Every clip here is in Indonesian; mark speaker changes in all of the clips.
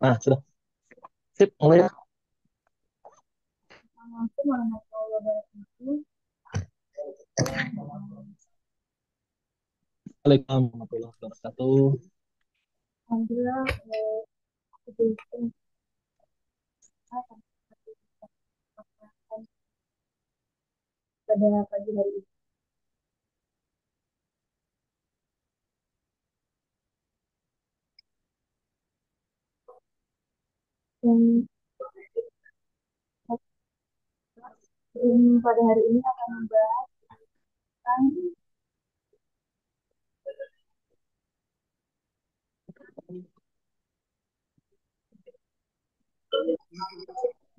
Speaker 1: Nah, sudah. Sip, mulai ya.
Speaker 2: Assalamualaikum warahmatullahi wabarakatuh.
Speaker 1: Waalaikumsalam warahmatullahi wabarakatuh.
Speaker 2: Alhamdulillah, itu pada pagi hari ini. Dan pada hari ini akan membahas tentang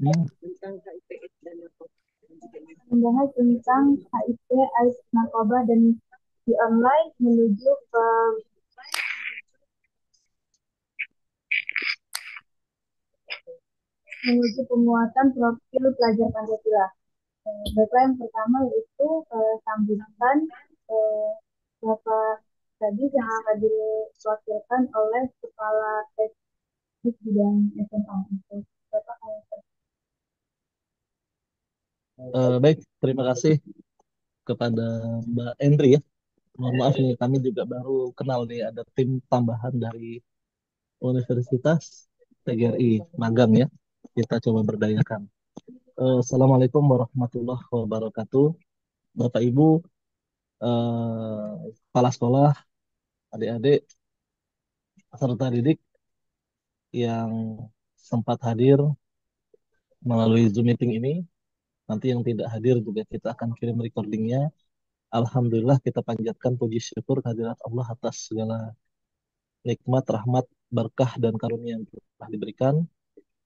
Speaker 1: Hmm.
Speaker 2: HIV, AIDS, narkoba dan di online menuju penguatan profil pelajar Pancasila. Baiklah, yang pertama yaitu sambutan eh, Bapak tadi yang akan diwakilkan oleh Kepala Teknik Bidang SMA untuk Bapak.
Speaker 1: Baik, terima kasih kepada Mbak Endri ya. Mohon maaf nih, kami juga baru kenal nih ada tim tambahan dari Universitas PGRI Magang ya. Kita coba berdayakan. Assalamualaikum warahmatullahi wabarakatuh. Bapak Ibu, kepala sekolah, adik-adik, peserta didik yang sempat hadir melalui Zoom meeting ini. Nanti yang tidak hadir juga kita akan kirim recordingnya. Alhamdulillah kita panjatkan puji syukur kehadirat Allah atas segala nikmat, rahmat, berkah dan karunia yang telah diberikan.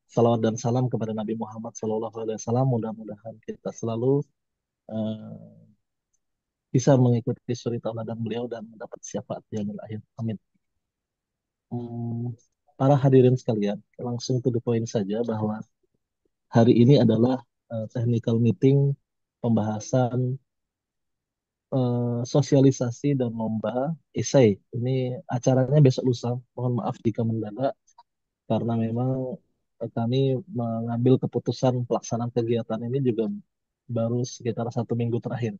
Speaker 1: Salawat dan salam kepada Nabi Muhammad SAW. Mudah-mudahan kita selalu eh, bisa mengikuti suri tauladan beliau dan mendapat syafaat yaumil akhir. Amin. Hmm, para hadirin sekalian, langsung to the point saja bahwa hari ini adalah technical meeting pembahasan sosialisasi dan lomba esai. Ini acaranya besok lusa. Mohon maaf jika mendadak karena memang kami mengambil keputusan pelaksanaan kegiatan ini juga baru sekitar 1 minggu terakhir.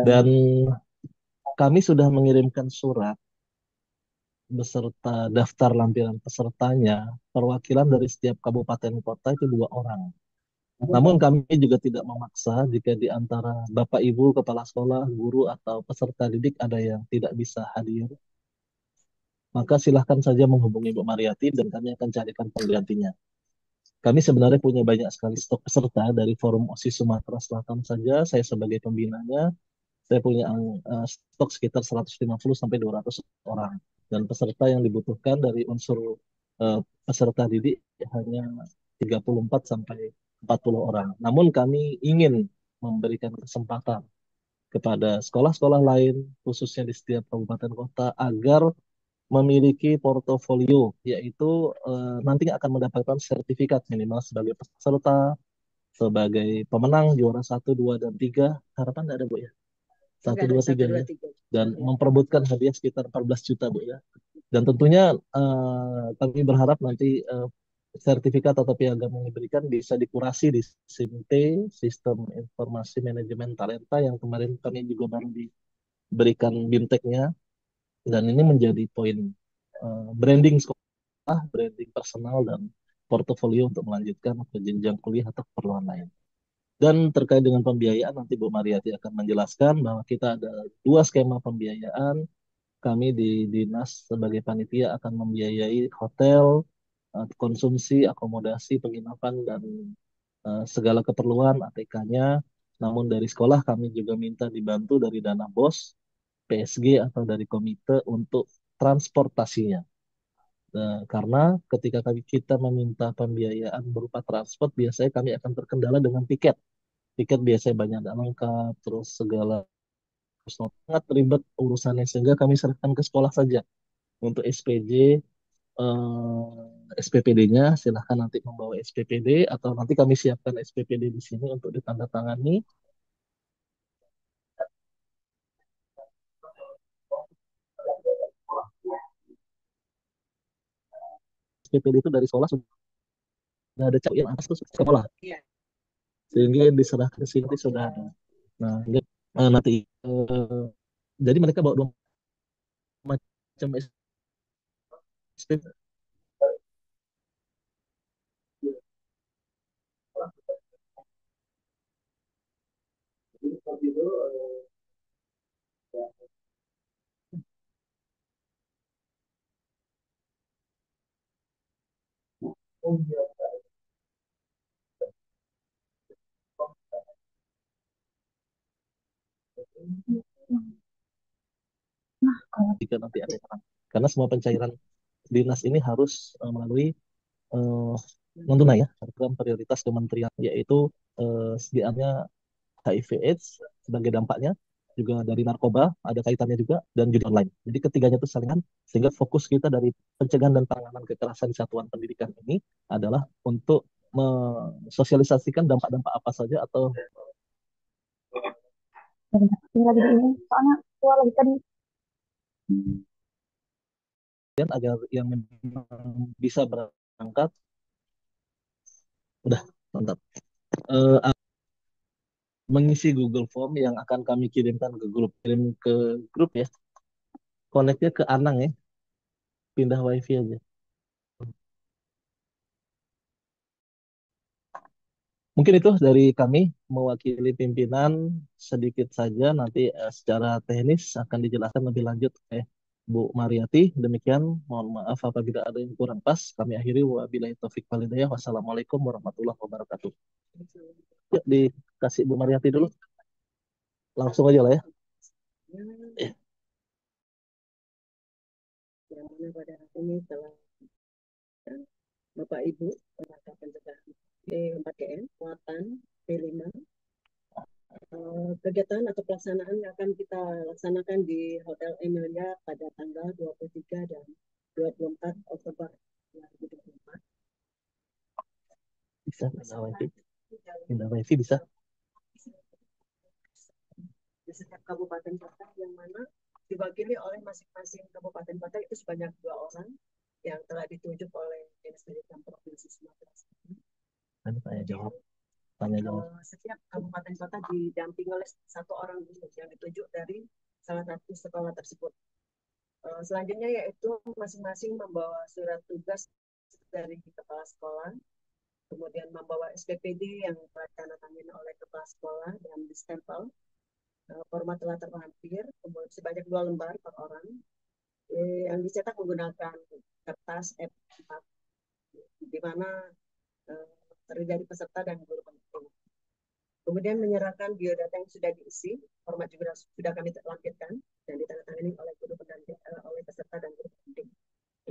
Speaker 1: Dan kami sudah mengirimkan surat beserta daftar lampiran pesertanya, perwakilan dari setiap kabupaten kota itu 2 orang. Namun kami juga tidak memaksa jika di antara Bapak Ibu, kepala sekolah, guru, atau peserta didik ada yang tidak bisa hadir, maka silahkan saja menghubungi Bu Mariati dan kami akan carikan penggantinya. Kami sebenarnya punya banyak sekali stok peserta dari Forum OSIS Sumatera Selatan saja. Saya sebagai pembinanya, saya punya stok sekitar 150 sampai 200 orang. Dan peserta yang dibutuhkan dari unsur peserta didik hanya 34 sampai 40 orang. Namun kami ingin memberikan kesempatan kepada sekolah-sekolah lain, khususnya di setiap kabupaten kota, agar memiliki portofolio, yaitu nantinya akan mendapatkan sertifikat minimal sebagai peserta, sebagai pemenang juara 1, 2, dan 3. Harapan nggak ada, Bu ya? Satu, dua, tiga ya. Dan memperebutkan hadiah sekitar 14 juta, Bu ya. Dan tentunya kami berharap nanti sertifikat atau piagam yang diberikan bisa dikurasi di SIMT, Sistem Informasi Manajemen Talenta, yang kemarin kami juga baru diberikan BIMTEK-nya. Dan ini menjadi poin branding sekolah, branding personal, dan portofolio untuk melanjutkan ke jenjang kuliah atau keperluan lain. Dan terkait dengan pembiayaan, nanti Bu Mariati akan menjelaskan bahwa kita ada 2 skema pembiayaan. Kami di Dinas sebagai panitia akan membiayai hotel, konsumsi, akomodasi, penginapan, dan segala keperluan ATK-nya. Namun dari sekolah kami juga minta dibantu dari dana BOS, PSG, atau dari komite untuk transportasinya. Karena ketika kita meminta pembiayaan berupa transport, biasanya kami akan terkendala dengan tiket. Tiket biasanya banyak tidak lengkap, terus segala sangat ribet urusannya, sehingga kami serahkan ke sekolah saja untuk SPJ, SPPD-nya. Silahkan nanti membawa SPPD atau nanti kami siapkan SPPD di sini untuk ditandatangani. PPD itu dari sekolah sudah ada cap yang atas itu sekolah, sehingga yang diserahkan ke sini sudah ada. Nah, nanti jadi mereka bawa dua macam SPP.
Speaker 2: Nah, kalau
Speaker 1: Jika nanti ada yang karena semua pencairan dinas ini harus melalui eh, non tunai ya, program prioritas kementerian, yaitu sediaannya HIV/AIDS sebagai dampaknya, juga dari narkoba ada kaitannya juga, dan judi online. Jadi ketiganya itu salingan, sehingga fokus kita dari pencegahan dan penanganan kekerasan di satuan pendidikan ini adalah untuk mensosialisasikan dampak-dampak apa saja, atau
Speaker 2: sebentar, tinggal di ini, soalnya keluar lagi tadi.
Speaker 1: agar yang memang bisa berangkat udah mantap. Mengisi Google Form yang akan kami kirimkan ke grup, kirim ke grup ya, koneknya ke Anang ya, pindah wifi aja. Mungkin itu dari kami mewakili pimpinan, sedikit saja nanti secara teknis akan dijelaskan lebih lanjut Bu Mariati. Demikian, mohon maaf apabila ada yang kurang pas. Kami akhiri, wabillahi taufik walhidayah. Wassalamualaikum warahmatullahi wabarakatuh. Ya, dikasih Bu Mariati dulu. Langsung aja lah ya. Ya.
Speaker 3: Yang mana pada hari ini telah Bapak Ibu tenaga pencegahan P4GN Muatan P5, kegiatan atau pelaksanaan yang akan kita laksanakan di Hotel Emilia pada tanggal 23 dan 24 Oktober 2024.
Speaker 1: Bisa pindah wifi. Pindah wifi bisa.
Speaker 3: Di setiap kabupaten kota, yang mana diwakili oleh masing-masing kabupaten kota itu sebanyak 2 orang yang telah ditunjuk oleh Dinas Pendidikan Provinsi Sumatera Selatan.
Speaker 1: Nanti tanya jawab. Tanya jawab.
Speaker 3: Setiap kabupaten kota didampingi oleh 1 orang guru yang ditunjuk dari salah satu sekolah tersebut. Selanjutnya yaitu masing-masing membawa surat tugas dari kepala sekolah, kemudian membawa SPPD yang ditandatangani oleh kepala sekolah dan distempel, format telah terlampir, kemudian sebanyak 2 lembar per orang, yang dicetak menggunakan kertas F4, di mana terdiri dari peserta dan guru pendamping. Kemudian menyerahkan biodata yang sudah diisi, format juga sudah kami lampirkan dan ditandatangani oleh guru pendamping, oleh peserta dan guru pendamping.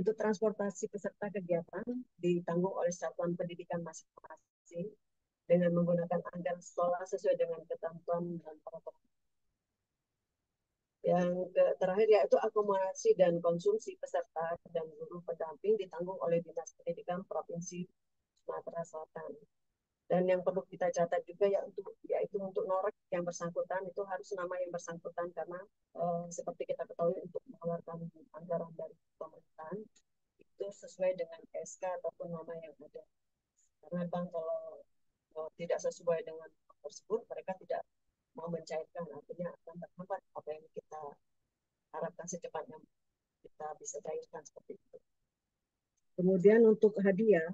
Speaker 3: Untuk transportasi peserta kegiatan ditanggung oleh satuan pendidikan masing-masing dengan menggunakan anggaran sekolah sesuai dengan ketentuan dan protokol. Yang terakhir yaitu akomodasi dan konsumsi peserta dan guru pendamping ditanggung oleh Dinas Pendidikan Provinsi Sumatera Selatan. Dan yang perlu kita catat juga yaitu untuk norek yang bersangkutan itu harus nama yang bersangkutan, karena seperti kita ketahui untuk mengeluarkan anggaran dari pemerintahan itu sesuai dengan SK ataupun nama yang ada. Karena bank kalau tidak sesuai dengan tersebut, mereka tidak mau mencairkan, artinya akan terhambat apa yang kita harapkan secepatnya kita bisa cairkan seperti itu. Kemudian untuk hadiah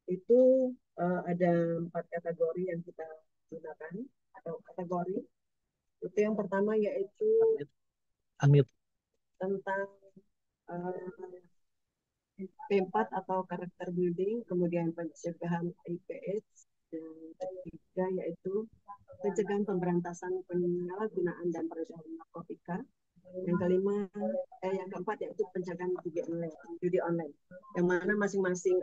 Speaker 3: itu ada 4 kategori yang kita gunakan atau kategori. Itu yang pertama yaitu
Speaker 1: Unmute.
Speaker 3: tentang P4 atau karakter building, kemudian pencegahan HIV/AIDS, dan ketiga yaitu pencegahan pemberantasan penyalahgunaan dan peredaran narkotika. Yang keempat yaitu pencegahan judi online, yang mana masing-masing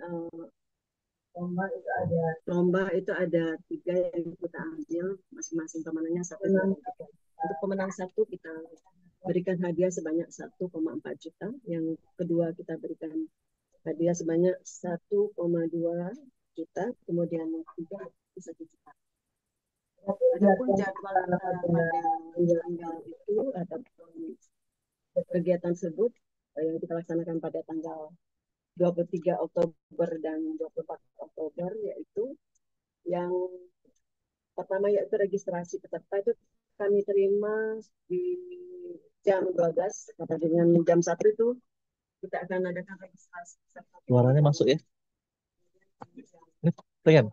Speaker 3: lomba itu ada 3 yang kita ambil, masing-masing pemenangnya 1, 2, dan 3. Untuk pemenang 1 kita berikan hadiah sebanyak 1,4 juta. Yang kedua kita berikan hadiah sebanyak 1,2 juta. Kemudian yang ketiga 1 juta. Adapun jadwal pada tanggal itu ada kegiatan tersebut yang kita laksanakan pada tanggal 23 Oktober dan 24 Oktober, yaitu yang pertama yaitu registrasi peserta itu kami terima di jam 12 sampai dengan jam 1 itu kita akan adakan registrasi peserta.
Speaker 1: Suaranya masuk ya? Ini pengen.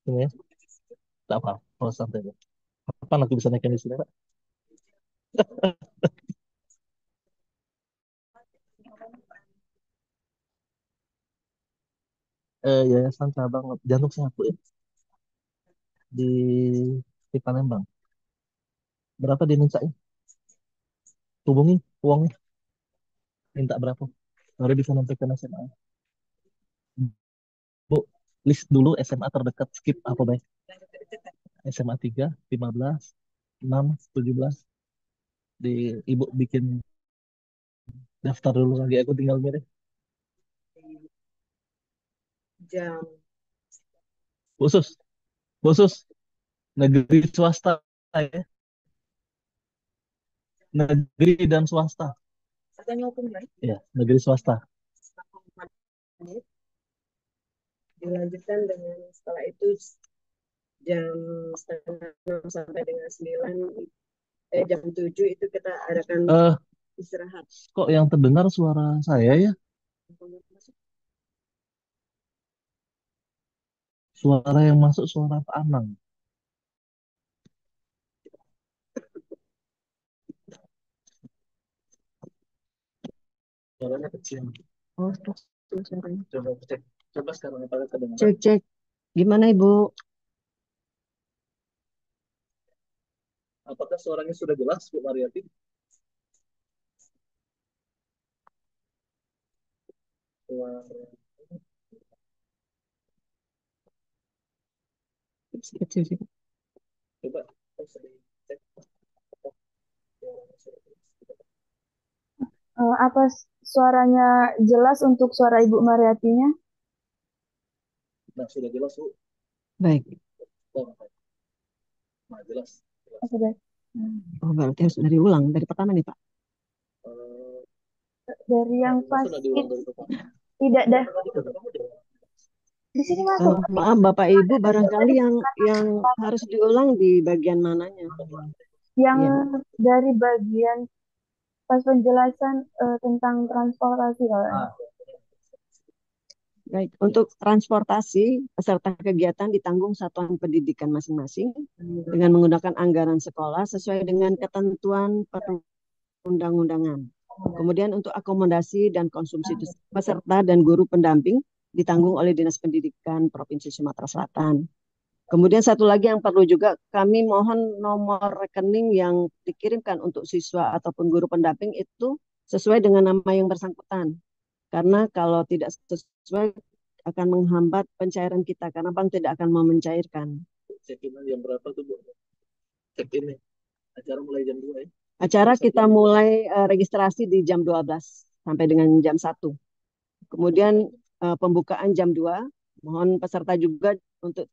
Speaker 1: Ini ya? Tak apa, kalau santai. Kapan aku bisa naikkan di sini, Pak? Yayasan cabang Jantung Sehat, Bu, ya? Di Palembang. Berapa diminta ya? Hubungi uangnya. Minta berapa? Baru bisa sampai ke SMA. Bu, list dulu SMA terdekat. Skip apa baik? SMA 3, 15, 6, 17. Di Ibu bikin daftar dulu lagi. Aku tinggal mirip.
Speaker 3: Jam
Speaker 1: Khusus, khusus. Negeri swasta ya. Negeri dan swasta.
Speaker 3: katanya hukum ya,
Speaker 1: Ya, negeri swasta.
Speaker 3: menit. Dilanjutkan dengan setelah itu jam setengah 6 sampai dengan 9, jam 7 itu kita adakan
Speaker 1: Eh,
Speaker 3: istirahat.
Speaker 1: kok yang terdengar suara saya ya? Suara yang masuk suara Pak Anang. Suaranya kecil.
Speaker 3: Oh, terus suaranya.
Speaker 1: Coba cek. Coba sekarang apakah kedengaran?
Speaker 3: Cek, cek. Gimana Ibu?
Speaker 1: Apakah suaranya sudah jelas, Bu Mariati? Suara.
Speaker 3: Kecil sih.
Speaker 1: Coba bisa dicek.
Speaker 2: Apa suaranya jelas untuk suara Ibu Mariatinya?
Speaker 1: Nah, sudah jelas, Bu.
Speaker 3: Baik.
Speaker 1: Oh, nah, jelas. Jelas.
Speaker 2: Oke, baik.
Speaker 3: Oh, berarti harus dari ulang dari pertama nih, Pak.
Speaker 1: Eh,
Speaker 2: Dari yang
Speaker 1: masa
Speaker 2: pas
Speaker 1: udah diulang dari pertama?
Speaker 2: tidak dah.
Speaker 1: Tadi kata kamu udah.
Speaker 2: Di sini masuk.
Speaker 3: Maaf Bapak Ibu, barangkali yang harus diulang di bagian mananya?
Speaker 2: Yang
Speaker 3: Iya.
Speaker 2: dari bagian pas penjelasan tentang transportasi kalau
Speaker 1: Ah,
Speaker 3: Baik, untuk transportasi peserta kegiatan ditanggung satuan pendidikan masing-masing dengan menggunakan anggaran sekolah sesuai dengan ketentuan perundang-undangan. Kemudian untuk akomodasi dan konsumsi peserta dan guru pendamping ditanggung oleh Dinas Pendidikan Provinsi Sumatera Selatan. Kemudian satu lagi yang perlu juga kami mohon nomor rekening yang dikirimkan untuk siswa ataupun guru pendamping itu sesuai dengan nama yang bersangkutan. Karena kalau tidak sesuai akan menghambat pencairan kita karena bank tidak akan mau mencairkan.
Speaker 1: cek in jam berapa tuh, Bu? Cek in nih. Acara mulai jam 2 ya?
Speaker 3: Acara kita mulai registrasi di jam 12 sampai dengan jam 1. Kemudian pembukaan jam 2. Mohon peserta juga untuk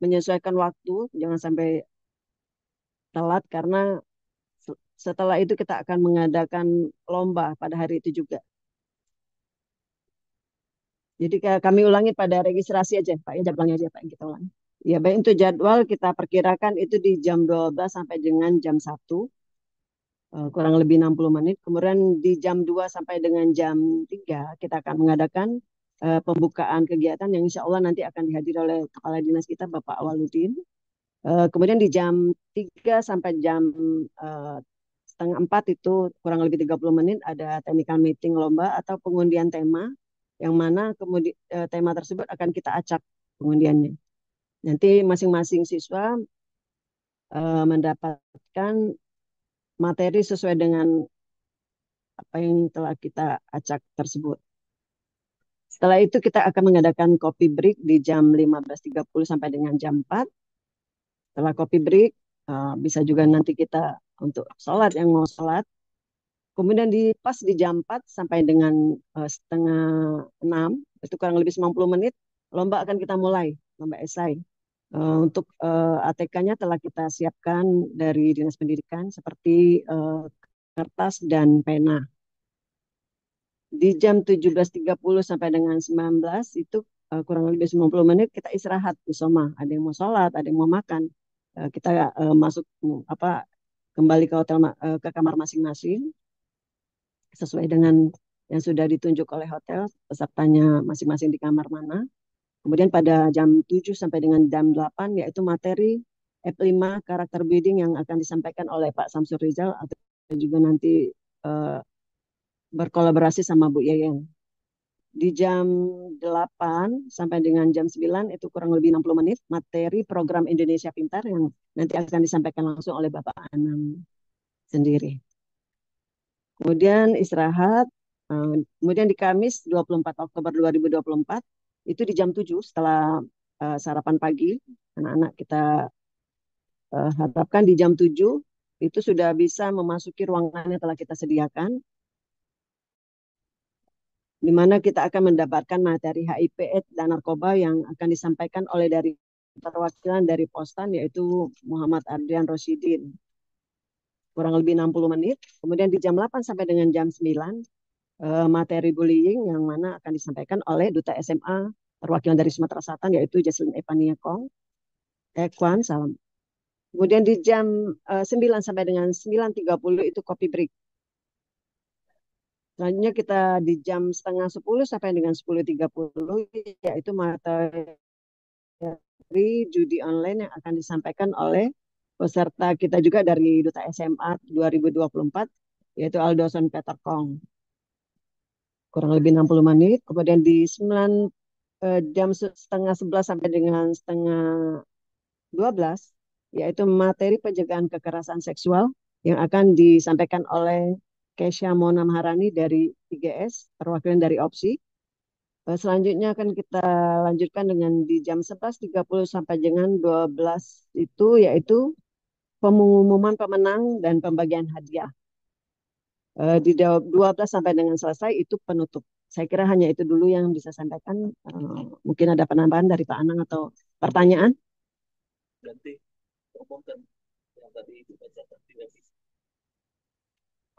Speaker 3: menyesuaikan waktu, jangan sampai telat karena setelah itu kita akan mengadakan lomba pada hari itu juga. Jadi kami ulangi pada registrasi aja, Pak. Ya, jadwalnya aja, Pak, yang kita ulangi. Ya, baik, untuk jadwal kita perkirakan itu di jam 12 sampai dengan jam 1, kurang lebih 60 menit. Kemudian di jam 2 sampai dengan jam 3, kita akan mengadakan pembukaan kegiatan yang insya Allah nanti akan dihadiri oleh Kepala Dinas kita, Bapak Awaludin. Kemudian di jam 3 sampai jam setengah 4 itu kurang lebih 30 menit ada technical meeting lomba atau pengundian tema yang mana kemudian tema tersebut akan kita acak pengundiannya. Nanti masing-masing siswa mendapatkan materi sesuai dengan apa yang telah kita acak tersebut. Setelah itu kita akan mengadakan coffee break di jam 15.30 sampai dengan jam 4. Setelah coffee break, bisa juga nanti kita untuk sholat yang mau sholat. Kemudian pas di jam 4 sampai dengan setengah 6, itu kurang lebih 90 menit, lomba akan kita mulai, lomba esai.
Speaker 4: Untuk ATK-nya telah kita siapkan dari Dinas Pendidikan seperti kertas dan pena. Di jam 17.30 sampai dengan 19 itu kurang lebih 90 menit kita istirahat di Soma. Ada yang mau sholat, ada yang mau makan. Kita masuk apa kembali ke hotel ke kamar masing-masing sesuai dengan yang sudah ditunjuk oleh hotel, pesertanya masing-masing di kamar mana. Kemudian pada jam 7 sampai dengan jam 8 yaitu materi F5 karakter building yang akan disampaikan oleh Pak Samsur Rizal atau juga nanti uh, berkolaborasi sama Bu Yeyeng. Di jam 8 sampai dengan jam 9 itu kurang lebih 60 menit materi program Indonesia Pintar yang nanti akan disampaikan langsung oleh Bapak Anang sendiri. Kemudian istirahat, kemudian di Kamis 24 Oktober 2024 itu di jam 7 setelah sarapan pagi, anak-anak kita harapkan di jam 7 itu sudah bisa memasuki ruangan yang telah kita sediakan, di mana kita akan mendapatkan materi HIV AIDS dan narkoba yang akan disampaikan oleh dari perwakilan dari Postan yaitu Muhammad Adrian Rosidin. Kurang lebih 60 menit. Kemudian di jam 8 sampai dengan jam 9 materi bullying yang mana akan disampaikan oleh Duta SMA perwakilan dari Sumatera Selatan yaitu Jaslyn Epania Kong. Kwan, salam. Kemudian di jam 9 sampai dengan 9.30 itu copy break. Selanjutnya kita di jam setengah 10 sampai dengan 10.30 yaitu materi judi online yang akan disampaikan oleh peserta kita juga dari Duta SMA 2024 yaitu Aldoson Peter Kong. Kurang lebih 60 menit. Kemudian di 9 jam setengah 11 sampai dengan setengah 12 yaitu materi pencegahan kekerasan seksual yang akan disampaikan oleh Kesha Mona Maharani dari IGS, perwakilan dari OPSI. Selanjutnya akan kita lanjutkan dengan di jam 11.30 sampai dengan 12 itu yaitu pengumuman pemenang dan pembagian hadiah. Di 12 sampai dengan selesai itu penutup. Saya kira hanya itu dulu yang bisa saya sampaikan. Mungkin ada penambahan dari Pak Anang atau pertanyaan?
Speaker 1: Ganti omongkan yang tadi itu bacakan tidak bisa.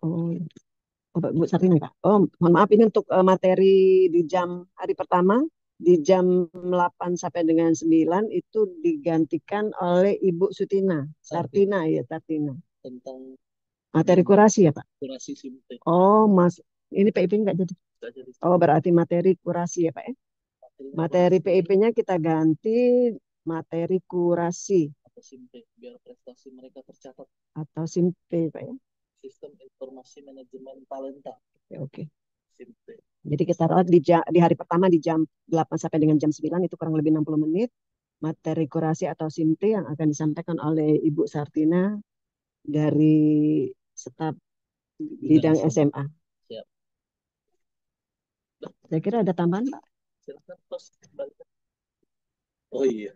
Speaker 4: Oh, Bu Sarina, Pak. Oh, mohon maaf ini untuk materi di jam hari pertama di jam 8 sampai dengan 9 itu digantikan oleh Ibu Sutina, Sartina ya, Sartina.
Speaker 1: Tentang
Speaker 4: Materi kurasi ya, Pak?
Speaker 1: kurasi simpe.
Speaker 4: Oh, Mas, ini PIP nggak jadi.
Speaker 1: Nggak jadi.
Speaker 4: Oh, berarti materi kurasi ya, Pak ya? Materi PIP-nya kita ganti materi kurasi
Speaker 1: atau simpe biar prestasi mereka tercatat.
Speaker 4: atau simpe, Pak ya?
Speaker 1: Sistem informasi manajemen talenta.
Speaker 4: Oke, oke.
Speaker 1: Simpe.
Speaker 4: Jadi kita rawat di hari pertama di jam 8 sampai dengan jam 9 itu kurang lebih 60 menit. Materi kurasi atau simpe yang akan disampaikan oleh Ibu Sartina dari staf bidang SMA.
Speaker 1: Siap.
Speaker 4: Saya kira ada tambahan, Pak.
Speaker 1: Silakan tos kembali. Oh iya.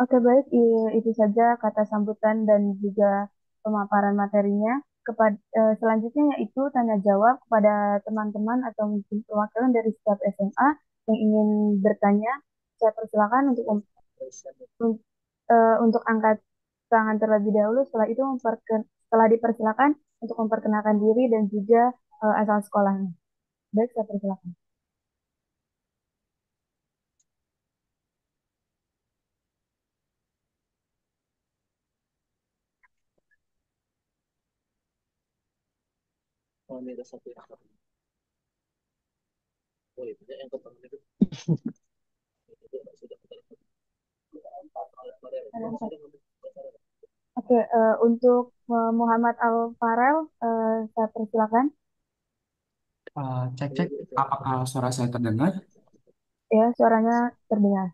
Speaker 2: Oke, baik. Itu saja kata sambutan dan juga pemaparan materinya. Selanjutnya yaitu tanya jawab kepada teman-teman atau mungkin perwakilan dari staf SMA yang ingin bertanya. Saya persilakan untuk angkat tangan terlebih dahulu. Setelah itu setelah dipersilakan untuk memperkenalkan diri dan juga asal sekolahnya. Baik, saya persilakan.
Speaker 1: Oh, ini ada satu yang satu. Oh, itu yang ketemu itu. Sudah
Speaker 2: Oke, untuk Muhammad Al Farel, saya persilakan.
Speaker 5: Cek cek, apakah suara saya terdengar?
Speaker 2: Ya, suaranya terdengar.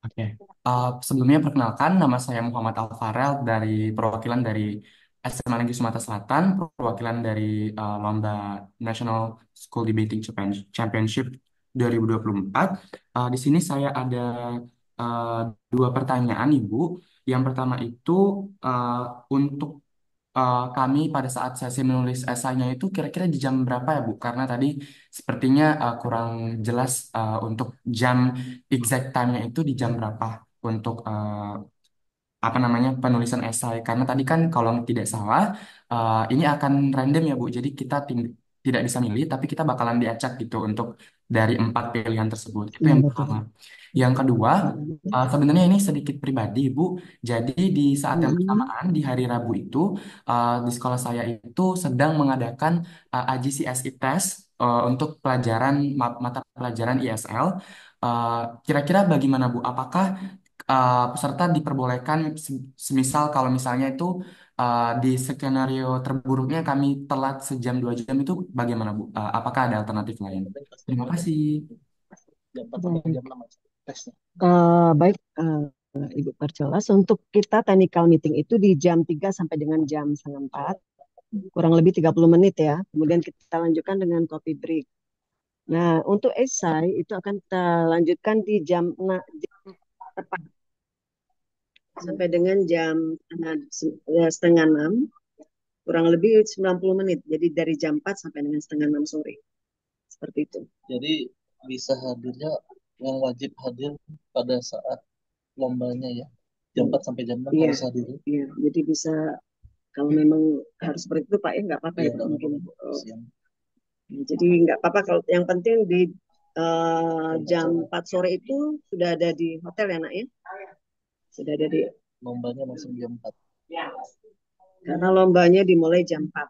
Speaker 5: Oke. Sebelumnya perkenalkan, nama saya Muhammad Alfarel dari perwakilan dari SMA Negeri Sumatera Selatan, perwakilan dari Lomba National School Debating Championship 2024. Di sini saya ada uh, dua pertanyaan, Ibu. Yang pertama itu uh, untuk kami pada saat sesi menulis esainya itu kira-kira di jam berapa ya Bu? Karena tadi sepertinya kurang jelas untuk jam exact time-nya itu di jam berapa untuk apa namanya penulisan esai. Karena tadi kan kalau tidak salah ini akan random ya Bu. Jadi kita tidak bisa milih, tapi kita bakalan diacak gitu untuk dari 4 pilihan tersebut. Itu
Speaker 4: Iya
Speaker 5: yang
Speaker 4: betul.
Speaker 5: pertama. Yang kedua, sebenarnya ini sedikit pribadi, Bu. Jadi di saat yang
Speaker 4: Mm-mm.
Speaker 5: bersamaan di hari Rabu itu, di sekolah saya itu sedang mengadakan IGCSE test untuk pelajaran mata pelajaran ISL. Eh, Kira-kira bagaimana, Bu? Apakah peserta diperbolehkan semisal kalau misalnya itu di skenario terburuknya kami telat sejam 2 jam itu bagaimana, Bu? Apakah ada alternatif lain?
Speaker 1: Penting pasti
Speaker 5: Terima
Speaker 1: boleh
Speaker 5: kasih.
Speaker 1: jam 4 sampai
Speaker 4: Baik,
Speaker 1: jam 6 aja tesnya.
Speaker 4: Baik, Ibu perjelas untuk kita technical meeting itu di jam 3 sampai dengan jam setengah 4, kurang lebih 30 menit ya. Kemudian kita lanjutkan dengan coffee break. Nah, untuk esai itu akan kita lanjutkan di jam tepat sampai dengan jam setengah 6, kurang lebih 90 menit. Jadi dari jam 4 sampai dengan setengah 6 sore. Seperti itu.
Speaker 1: Jadi bisa hadirnya yang wajib hadir pada saat lombanya ya. Jam 4 sampai jam 6
Speaker 4: Iya,
Speaker 1: harus hadir.
Speaker 4: iya. Jadi bisa kalau memang harus seperti itu Pak ya nggak apa-apa
Speaker 1: Iya,
Speaker 4: ya Pak
Speaker 1: nggak
Speaker 4: mungkin.
Speaker 1: apa-apa. Siang.
Speaker 4: Jadi nggak apa-apa kalau yang penting di jam 4 sore itu sudah ada di hotel ya nak ya? Sudah ada di
Speaker 1: Lombanya langsung jam 4.
Speaker 4: karena lombanya dimulai jam 4.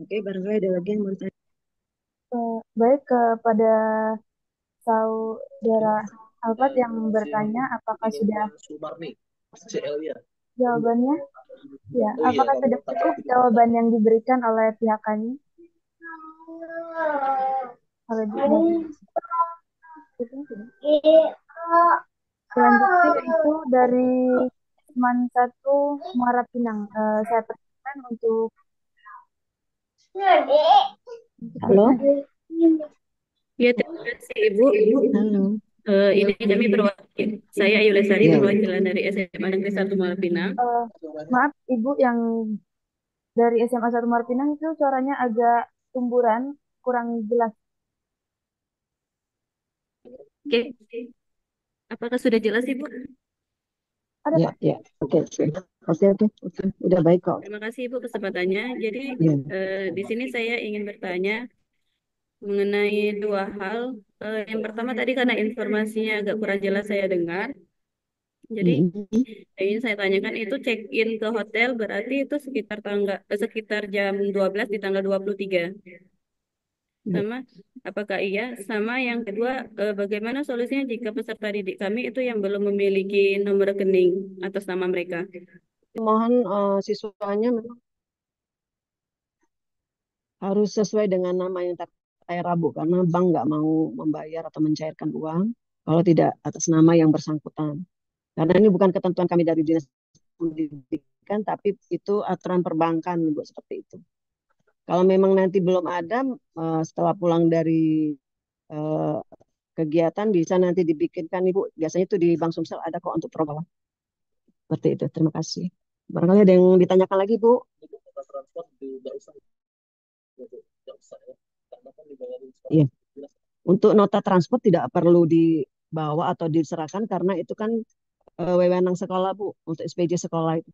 Speaker 4: Oke, barangkali ada lagi yang mau tanya.
Speaker 2: Baik kepada saudara Alfat
Speaker 1: Dan
Speaker 2: yang
Speaker 1: si
Speaker 2: bertanya apakah sudah
Speaker 1: Sumarni, CL ya.
Speaker 2: jawabannya? Ya,
Speaker 1: Oh iya,
Speaker 2: apakah
Speaker 1: kamu
Speaker 2: sudah
Speaker 1: tanya
Speaker 2: cukup jawaban yang diberikan oleh pihak kami? Oleh selanjutnya yaitu dari teman satu Muara Pinang. Saya persilakan untuk
Speaker 4: Halo,
Speaker 6: Ya, terima kasih Ibu.
Speaker 4: halo.
Speaker 6: Ini kami perwakilan, saya Ayu Lesari,
Speaker 4: Ya,
Speaker 6: perwakilan dari SMA Negeri 1 Muara Pinang.
Speaker 2: maaf Ibu yang dari SMA 1 Muara Pinang itu suaranya agak tumburan, kurang jelas.
Speaker 6: Oke, apakah sudah jelas Ibu?
Speaker 2: Ada
Speaker 4: ya,
Speaker 2: Pak?
Speaker 4: ya. Oke, oke, oke, oke, oke. Udah baik kok.
Speaker 6: Terima kasih Ibu kesempatannya. Jadi
Speaker 4: Ya.
Speaker 6: di sini saya ingin bertanya mengenai dua hal. Yang pertama tadi karena informasinya agak kurang jelas saya dengar. Jadi
Speaker 4: Mm-mm.
Speaker 6: yang ingin saya tanyakan itu check-in ke hotel berarti itu sekitar jam 12 di tanggal 23.
Speaker 4: Ya.
Speaker 6: Sama, apakah iya? Sama yang kedua, bagaimana solusinya jika peserta didik kami itu yang belum memiliki nomor rekening atas nama mereka?
Speaker 4: Mohon siswanya memang harus sesuai dengan nama yang tertera Rabu karena bank nggak mau membayar atau mencairkan uang kalau tidak atas nama yang bersangkutan. Karena ini bukan ketentuan kami dari Dinas Pendidikan, tapi itu aturan perbankan, Bu, seperti itu. Kalau memang nanti belum ada, setelah pulang dari eh, kegiatan bisa nanti dibikinkan, Ibu. Biasanya itu di Bank Sumsel ada kok untuk program. Seperti itu. Terima kasih. Barangkali ada yang ditanyakan lagi, Bu.
Speaker 1: Untuk kota transport tidak usah, tidak usah ya. Karena kan dibayarin sekolah.
Speaker 4: Iya. Untuk nota transport tidak perlu dibawa atau diserahkan karena itu kan wewenang sekolah, Bu, untuk SPJ sekolah itu.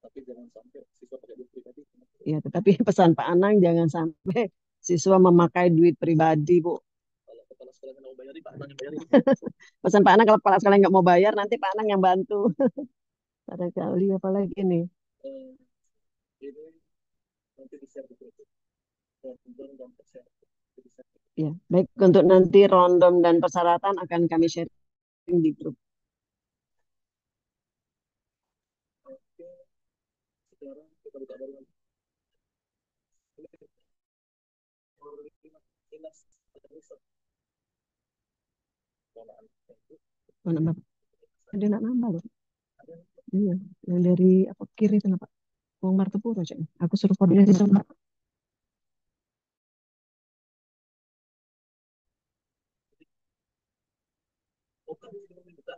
Speaker 1: Tapi jangan sampai siswa pakai duit pribadi.
Speaker 4: Ya, tetapi pesan Pak Anang jangan sampai siswa memakai duit pribadi, Bu.
Speaker 1: Kalau kepala sekolah nggak mau bayarin, Pak Anang yang bayarin.
Speaker 4: Pesan Pak Anang kalau kepala sekolah nggak mau bayar, nanti Pak Anang yang bantu. Barangkali apa lagi nih?
Speaker 1: Eh, ini nanti di-share di grup. Dan persiapan. Di-share.
Speaker 4: Ya, baik untuk nanti rondom dan persyaratan akan kami sharing di grup.
Speaker 1: Oke, sekarang kita buka baru lagi. Dinas riset.
Speaker 4: Oh, nambah. Ada nak nambah loh. Iya, yang dari apa kiri itu Pak? Wong Martepuro cek. Aku suruh koordinasi sama.
Speaker 1: Oh, kan ini buka.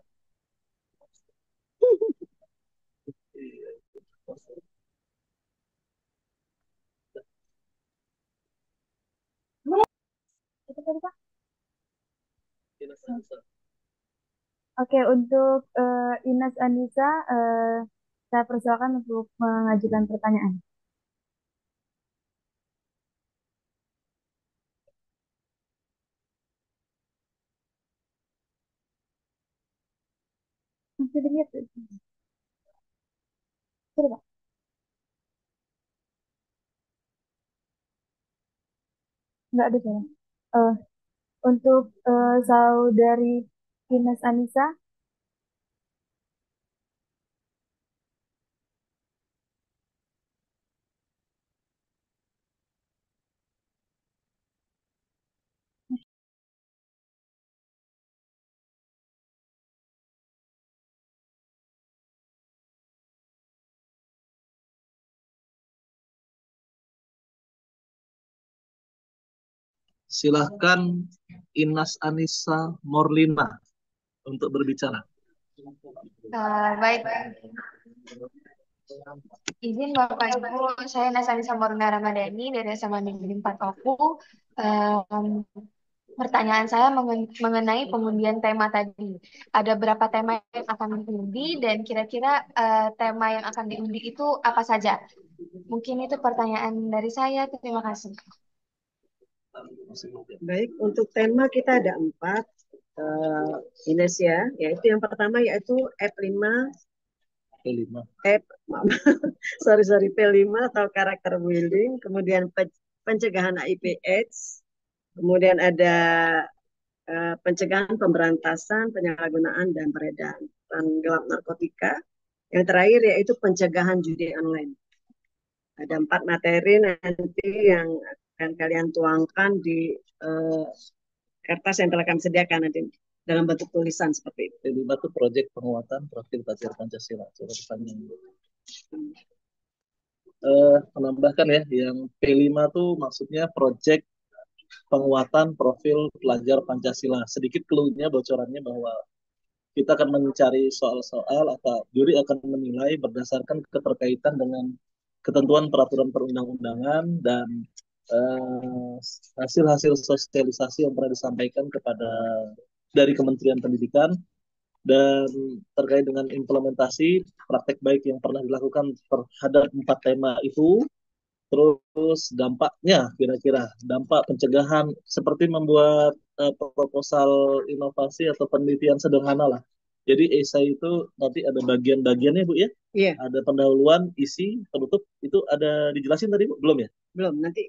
Speaker 2: tadi Kak?
Speaker 1: Ines Anissa.
Speaker 2: Oke, untuk Ines Anissa, saya persilakan untuk mengajukan pertanyaan. Masih dilihat, sudah Pak? Nggak ada saya. Eh, untuk saudari Ines Anissa,
Speaker 1: Silahkan Inas Anissa Morlina untuk berbicara.
Speaker 7: Baik, izin Bapak Ibu, saya Nasani Samorna Ramadhani dari SMA Negeri 4 Oku. Em, Pertanyaan saya mengenai pengundian tema tadi. Ada berapa tema yang akan diundi dan kira-kira tema yang akan diundi itu apa saja? Mungkin itu pertanyaan dari saya. Terima kasih.
Speaker 4: Baik, untuk tema kita ada 4, Ines ya, yaitu yang pertama yaitu F5,
Speaker 1: P5.
Speaker 4: P5 atau karakter building, kemudian pencegahan HIV/AIDS, kemudian ada pencegahan, pemberantasan, penyalahgunaan dan peredaran gelap narkotika. Yang terakhir yaitu pencegahan judi online. Ada 4 materi nanti yang akan kalian tuangkan di kertas yang telah kami sediakan nanti dalam bentuk tulisan seperti itu.
Speaker 1: P5 itu proyek penguatan profil pelajar Pancasila. Coba dipanjang. Menambahkan ya, yang P5 tuh maksudnya proyek penguatan profil pelajar Pancasila. Sedikit clue-nya, bocorannya bahwa kita akan mencari soal-soal atau juri akan menilai berdasarkan keterkaitan dengan ketentuan peraturan perundang-undangan dan hasil-hasil sosialisasi yang pernah disampaikan kepada dari Kementerian Pendidikan dan terkait dengan implementasi praktek baik yang pernah dilakukan terhadap 4 tema itu. Terus dampaknya, kira-kira dampak pencegahan seperti membuat proposal inovasi atau penelitian sederhana lah. Jadi esai itu nanti ada bagian-bagiannya Bu ya.
Speaker 4: Iya.
Speaker 1: Ada pendahuluan, isi, penutup, itu ada dijelasin tadi Bu? Belum ya?
Speaker 4: Belum, nanti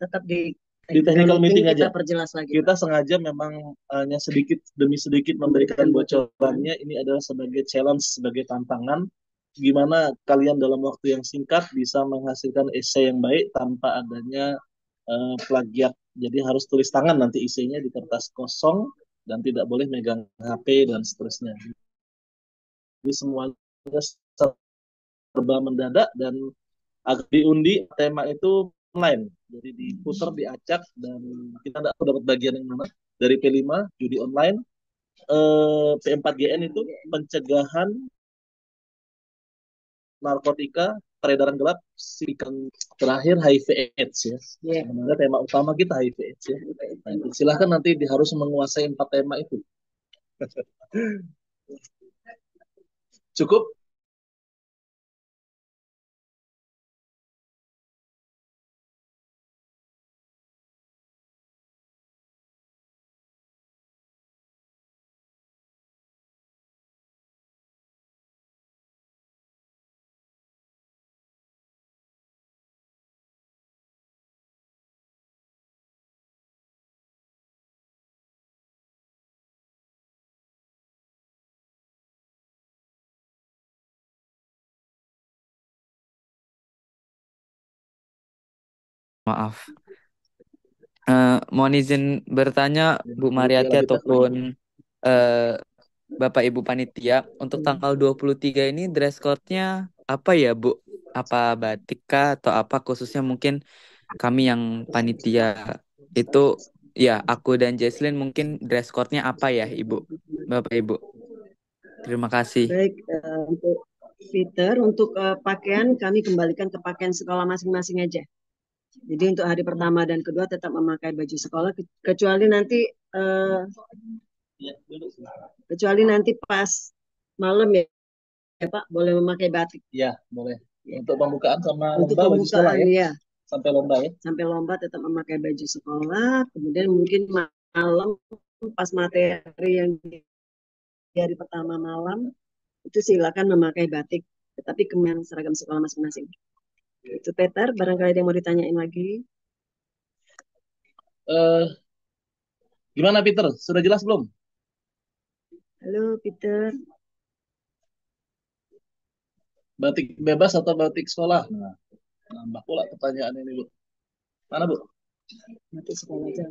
Speaker 4: tetap di
Speaker 1: technical meeting aja.
Speaker 4: Kita perjelas lagi.
Speaker 1: Kita sengaja memang hanya sedikit demi sedikit memberikan bocorannya. Ini adalah sebagai challenge, sebagai tantangan. Gimana kalian dalam waktu yang singkat bisa menghasilkan esai yang baik tanpa adanya plagiat. Jadi harus tulis tangan nanti isinya di kertas kosong dan tidak boleh megang HP dan seterusnya. Jadi semuanya serba mendadak dan diundi tema itu online. Jadi diputar, diacak, dan kita tidak dapat bagian yang mana. Dari P5, judi online, P4GN itu pencegahan narkotika, peredaran gelap, terakhir HIV/AIDS ya. Sebenarnya tema utama kita HIV/AIDS ya. Nah, silahkan nanti harus menguasai 4 tema itu. Cukup?
Speaker 8: Maaf. Mohon izin bertanya Bu Mariati ataupun Bapak Ibu Panitia, untuk tanggal 23 ini dress code-nya apa ya Bu? Apa batik kah atau apa khususnya mungkin kami yang panitia itu ya aku dan Jesslyn mungkin dress code-nya apa ya Ibu? Bapak Ibu. Terima kasih.
Speaker 4: Baik, untuk Peter, untuk pakaian kami kembalikan ke pakaian sekolah masing-masing aja. Jadi untuk hari pertama dan kedua tetap memakai baju sekolah, kecuali nanti eh, kecuali nanti pas malam ya, Pak, boleh memakai batik.
Speaker 1: Ya, boleh. Untuk pembukaan sama
Speaker 4: Untuk
Speaker 1: lomba baju sekolah
Speaker 4: pembukaan
Speaker 1: ya,
Speaker 4: ya,
Speaker 1: sampai lomba ya.
Speaker 4: sampai lomba tetap memakai baju sekolah. Kemudian mungkin malam pas materi yang di hari pertama malam itu silakan memakai batik, tetapi kemudian seragam sekolah masing-masing. Itu Peter, barangkali ada yang mau ditanyain lagi.
Speaker 1: Eh, Gimana Peter? Sudah jelas belum?
Speaker 4: Halo Peter.
Speaker 1: Batik bebas atau batik sekolah? Nah, nambah pula pertanyaan ini, Bu. Mana, Bu?
Speaker 4: Batik sekolah aja.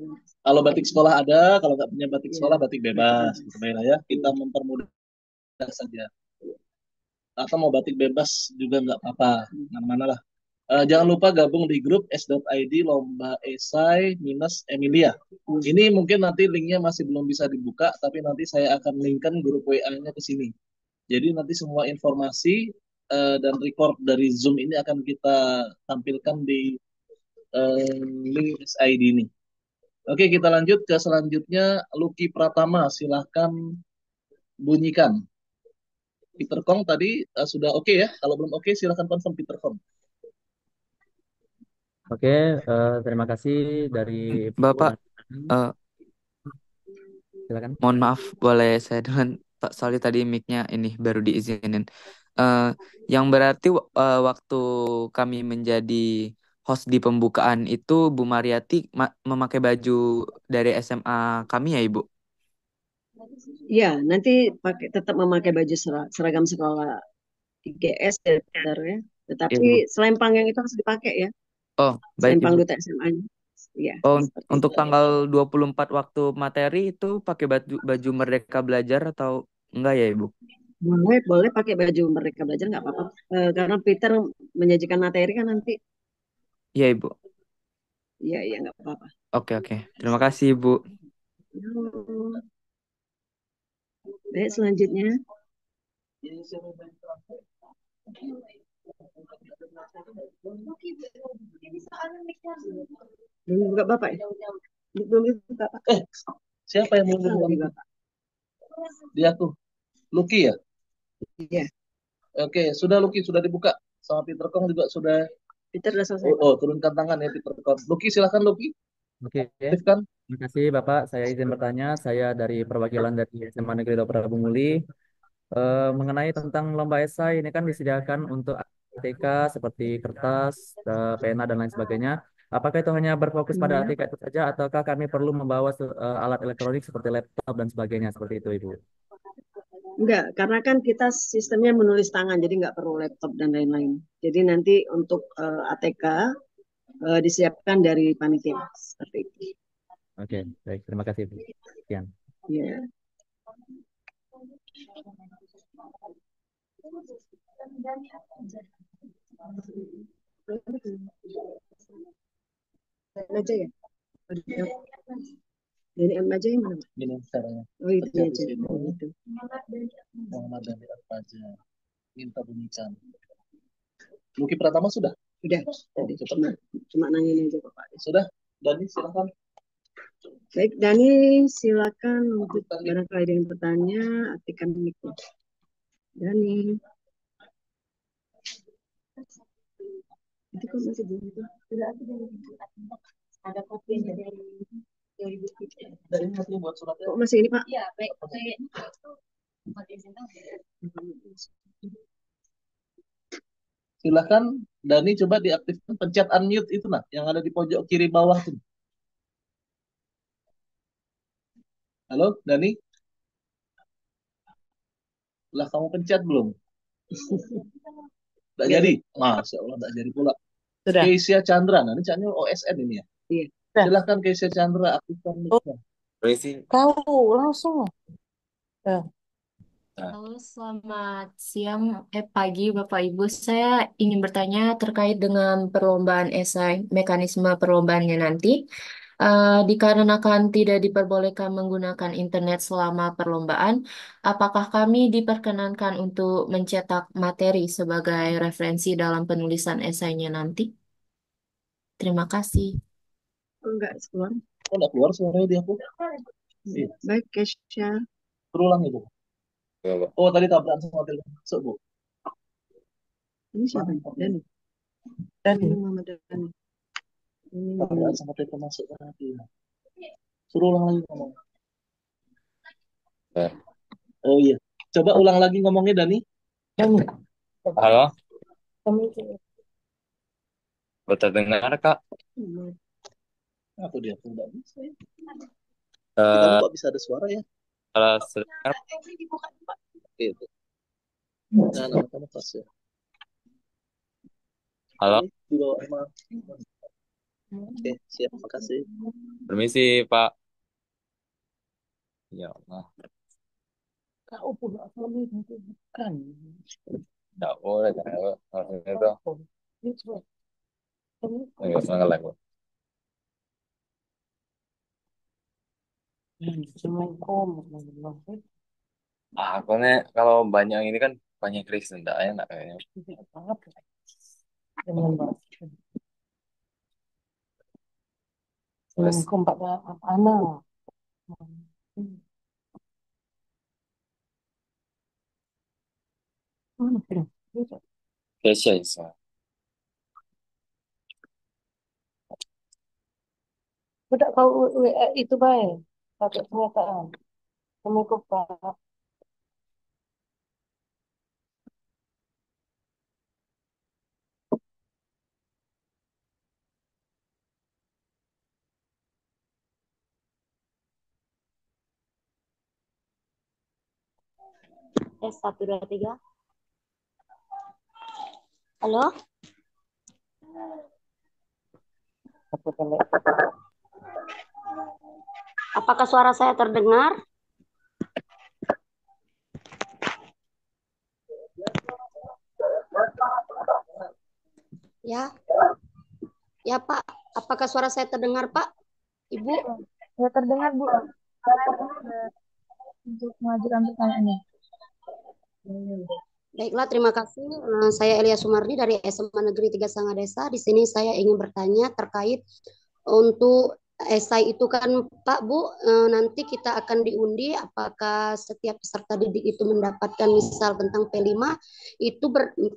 Speaker 1: Kalau batik sekolah ada, kalau nggak punya batik sekolah, batik bebas. Gitu, Baiklah ya, kita mempermudah saja. Atau mau batik bebas juga nggak apa-apa. Mana-mana lah. Jangan lupa gabung di grup s.id lomba esai minus Emilia. Ini mungkin nanti linknya masih belum bisa dibuka, tapi nanti saya akan linkkan grup WA-nya ke sini. Jadi nanti semua informasi dan record dari Zoom ini akan kita tampilkan di link SID ini. Oke, kita lanjut ke selanjutnya. Lucky Pratama, silahkan bunyikan. Peter Kong tadi sudah oke ya? Kalau belum oke, silahkan confirm Peter Kong.
Speaker 9: Oke, terima kasih dari
Speaker 8: Bapak, eh,
Speaker 9: silakan.
Speaker 8: mohon maaf, boleh saya dengan Pak Soli tadi mic-nya ini baru diizinin. Eh, yang berarti waktu kami menjadi host di pembukaan itu Bu Mariati memakai baju dari SMA kami ya Ibu?
Speaker 4: Ya, nanti tetap memakai baju seragam sekolah 3S ya, Peter, ya.
Speaker 8: Iya
Speaker 4: Tetapi
Speaker 8: Ibu.
Speaker 4: selempang yang itu harus dipakai ya.
Speaker 8: Oh, baik
Speaker 4: Selempang
Speaker 8: Ibu.
Speaker 4: duta SMA-nya. Ya,
Speaker 8: Oh,
Speaker 4: seperti
Speaker 8: untuk
Speaker 4: itu.
Speaker 8: tanggal 24 waktu materi itu pakai baju baju Merdeka Belajar atau enggak ya Ibu?
Speaker 4: Boleh, boleh pakai baju mereka belajar nggak apa-apa. Karena Peter menyajikan materi kan nanti.
Speaker 8: Iya Ibu.
Speaker 4: Iya, iya nggak apa-apa.
Speaker 8: Oke, oke. Terima kasih Ibu.
Speaker 4: Halo. Baik, selanjutnya. Belum buka Bapak ya? Belum buka Pak.
Speaker 1: Siapa yang mau
Speaker 4: Salah di
Speaker 1: buka?
Speaker 4: Bapak.
Speaker 1: Dia tuh. Lucky ya?
Speaker 4: Iya.
Speaker 1: Oke, sudah Lucky, sudah dibuka. Sama Peter Kong juga sudah.
Speaker 4: Peter udah selesai.
Speaker 1: Oh, turunkan tangan ya Peter Kong. Lucky, silakan Lucky.
Speaker 9: Oke,
Speaker 1: Aktifkan.
Speaker 9: terima kasih Bapak. Saya izin bertanya. Saya dari perwakilan dari SMA Negeri Dr. Prabu Muli. Mengenai tentang lomba esai, ini kan disediakan untuk ATK seperti kertas, pena, dan lain sebagainya. Apakah itu hanya berfokus pada ATK itu saja, ataukah kami perlu membawa alat elektronik seperti laptop dan sebagainya, seperti itu, Ibu?
Speaker 4: Enggak, karena kan kita sistemnya menulis tangan, jadi nggak perlu laptop dan lain-lain. Jadi nanti untuk ATK disiapkan dari panitia seperti itu.
Speaker 9: Oke, baik. Terima kasih, Bu. Sekian.
Speaker 4: Ya. Aja ya. Dari M aja yang mana?
Speaker 1: Gini caranya.
Speaker 4: Oh itu
Speaker 1: Kerja di
Speaker 4: aja.
Speaker 1: sini.
Speaker 4: Oh, gitu.
Speaker 1: Muhammad Dhani Arfaja. Minta bunyikan. Lucky Pratama sudah?
Speaker 4: Sudah.
Speaker 1: Oh,
Speaker 4: Tadi
Speaker 1: cepat.
Speaker 4: cuma nanyain aja Bapak.
Speaker 1: Sudah? Dani, silakan.
Speaker 4: Baik, Dani, silakan untuk barangkali ada yang bertanya, aktifkan mic-nya. Dani. Itu kok masih belum itu? Sudah ada kopinya dari buku.
Speaker 1: Dari hasil buat suratnya.
Speaker 4: Kok masih ini Pak?
Speaker 7: Iya, baik.
Speaker 1: Silakan Dani coba diaktifkan pencet unmute itu nah yang ada di pojok kiri bawah tuh. Halo Dani? Lah kamu pencet belum? Tidak jadi. Masya Allah tidak jadi pula.
Speaker 10: Sudah.
Speaker 1: Keisha Chandra, nah ini caknya OSN ini ya.
Speaker 4: Iya.
Speaker 1: Silahkan Keisha Chandra aktifkan mic-nya.
Speaker 10: Tahu langsung.
Speaker 11: Halo, selamat siang, pagi Bapak Ibu. Saya ingin bertanya terkait dengan perlombaan esai, mekanisme perlombaannya nanti. Dikarenakan tidak diperbolehkan menggunakan internet selama perlombaan, apakah kami diperkenankan untuk mencetak materi sebagai referensi dalam penulisan esainya nanti? Terima kasih.
Speaker 4: Enggak keluar.
Speaker 1: Oh, nggak keluar suaranya di aku. Iya.
Speaker 4: Baik, Kesha.
Speaker 1: Terulang ibu. Oh, tadi tabrakan sama telepon masuk, Bu.
Speaker 4: Ini siapa? Dani. Ini Mama Dani. Ini
Speaker 1: Tabrakan sama telepon masuk tadi. Suruh ulang lagi ngomong. Oh iya. Coba ulang lagi ngomongnya, Dani.
Speaker 10: Halo, terdengar Kak?
Speaker 1: Aku dia aku nggak bisa ya.
Speaker 10: Eh,
Speaker 1: Kamu kok bisa ada suara ya?
Speaker 10: kalau terdengar,
Speaker 1: Gitu. Nah, nama kamu pas ya.
Speaker 10: halo,
Speaker 1: Oke, dibawa sama. Oke, siap. Makasih.
Speaker 10: permisi Pak. Ya Allah,
Speaker 1: Kau pun asli bukan.
Speaker 10: tidak boleh kan maksudnya itu. Enggak salah lagi. Aku nih kalau banyak ini kan banyak Kristen, tidak enak kayaknya. Terus Kesha Isa.
Speaker 12: Tidak kau itu baik pakai pernyataan. Assalamualaikum Pak.
Speaker 13: Tes 1, 2, 3. Halo? Apakah suara saya terdengar? Ya. Ya, Pak. Apakah suara saya terdengar, Pak? Ibu?
Speaker 2: Ya terdengar, Bu. Untuk mengajukan pertanyaannya.
Speaker 13: Baiklah, terima kasih. Saya Elia Sumardi dari SMA Negeri 3 Sangadesa. Di sini saya ingin bertanya terkait untuk esai itu kan Pak Bu, nanti kita akan diundi apakah setiap peserta didik itu mendapatkan misal tentang P5 itu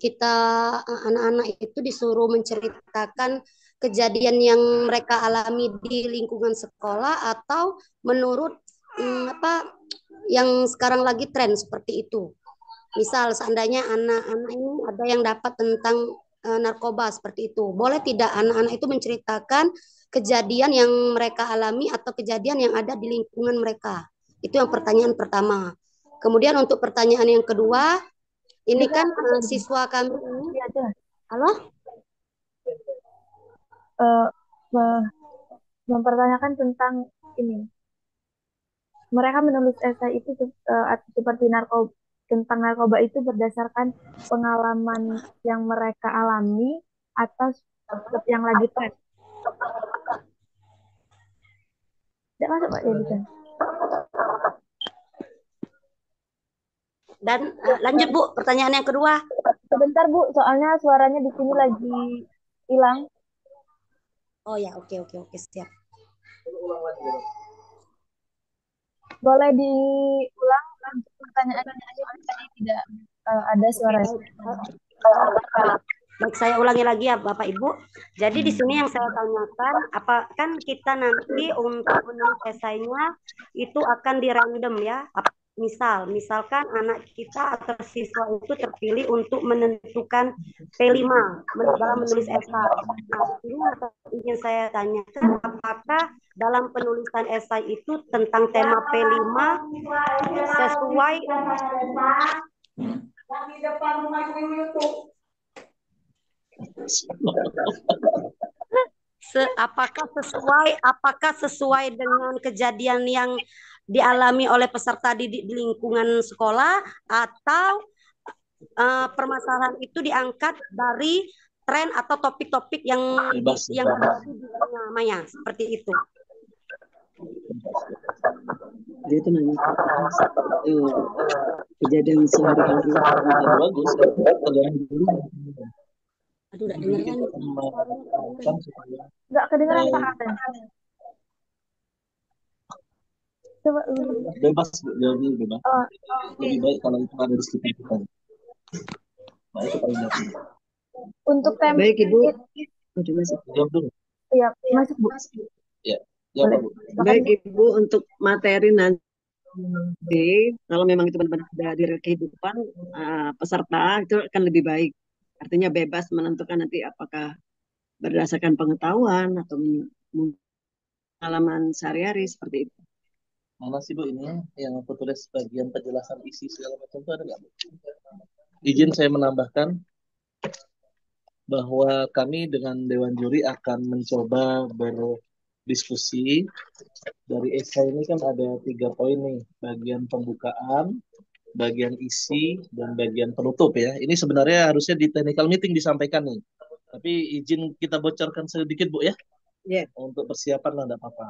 Speaker 13: kita anak-anak itu disuruh menceritakan kejadian yang mereka alami di lingkungan sekolah atau menurut apa yang sekarang lagi tren seperti itu. Misal seandainya anak-anak ini ada yang dapat tentang narkoba seperti itu. Boleh tidak anak-anak itu menceritakan kejadian yang mereka alami atau kejadian yang ada di lingkungan mereka? Itu yang pertanyaan pertama. Kemudian untuk pertanyaan yang kedua, ini kan siswa kami ini. Halo?
Speaker 2: Mempertanyakan tentang ini. Mereka menulis esai itu seperti tentang narkoba itu berdasarkan pengalaman yang mereka alami atau yang lagi tren. Tidak masuk Pak Edikan.
Speaker 13: Dan lanjut Bu, pertanyaan yang kedua.
Speaker 2: Sebentar Bu, soalnya suaranya di sini lagi hilang.
Speaker 13: Oh ya, oke siap.
Speaker 2: Boleh diulang untuk pertanyaannya tadi tidak ada suara.
Speaker 13: Baik, saya ulangi lagi ya Bapak Ibu. Jadi di sini yang saya tanyakan, apa kan kita nanti untuk menulis esainya itu akan di random ya. Misalkan anak kita atau siswa itu terpilih untuk menentukan P5 dalam menulis esai. Nah, ini ingin saya tanyakan apakah dalam penulisan esai itu tentang tema P5 sesuai apakah sesuai dengan kejadian yang dialami oleh peserta didik di lingkungan sekolah atau permasalahan itu diangkat dari tren atau topik-topik yang terjadi di namanya seperti itu.
Speaker 4: Dia itu nanya kejadian sehari-hari.
Speaker 1: Bagus.
Speaker 13: Enggak
Speaker 1: Jadi
Speaker 13: dengeran
Speaker 1: kita
Speaker 13: itu.
Speaker 1: akan
Speaker 13: Suaranya enggak
Speaker 1: melakukan
Speaker 13: dengeran.
Speaker 1: supaya
Speaker 2: Nggak kedengeran Pak
Speaker 1: eh,
Speaker 2: Aden. Coba ulang.
Speaker 1: bebas, jadi bebas.
Speaker 2: Oh,
Speaker 1: Lebih baik kalau itu ada di sekitar kita. Nah, itu paling baik.
Speaker 2: untuk tema
Speaker 4: Baik, Ibu. Udah masuk.
Speaker 1: Jawab dulu.
Speaker 2: ya masuk Bu.
Speaker 1: Ya, jawab
Speaker 2: Boleh.
Speaker 1: Bu.
Speaker 2: Silakan
Speaker 4: Baik,
Speaker 2: Bu.
Speaker 4: Ibu, untuk materi nanti, kalau memang itu benar-benar sudah di kehidupan peserta, itu akan lebih baik. Artinya bebas menentukan nanti apakah berdasarkan pengetahuan atau pengalaman sehari-hari seperti itu.
Speaker 1: Mana sih Bu ini yang aku tulis bagian penjelasan isi segala macam itu ada nggak Bu? Izin saya menambahkan bahwa kami dengan Dewan Juri akan mencoba berdiskusi. Dari esai ini kan ada 3 poin nih, bagian pembukaan, bagian isi, dan bagian penutup ya. Ini sebenarnya harusnya di technical meeting disampaikan nih. Tapi izin kita bocorkan sedikit Bu ya,
Speaker 4: Ya.
Speaker 1: untuk persiapan lah, enggak apa-apa.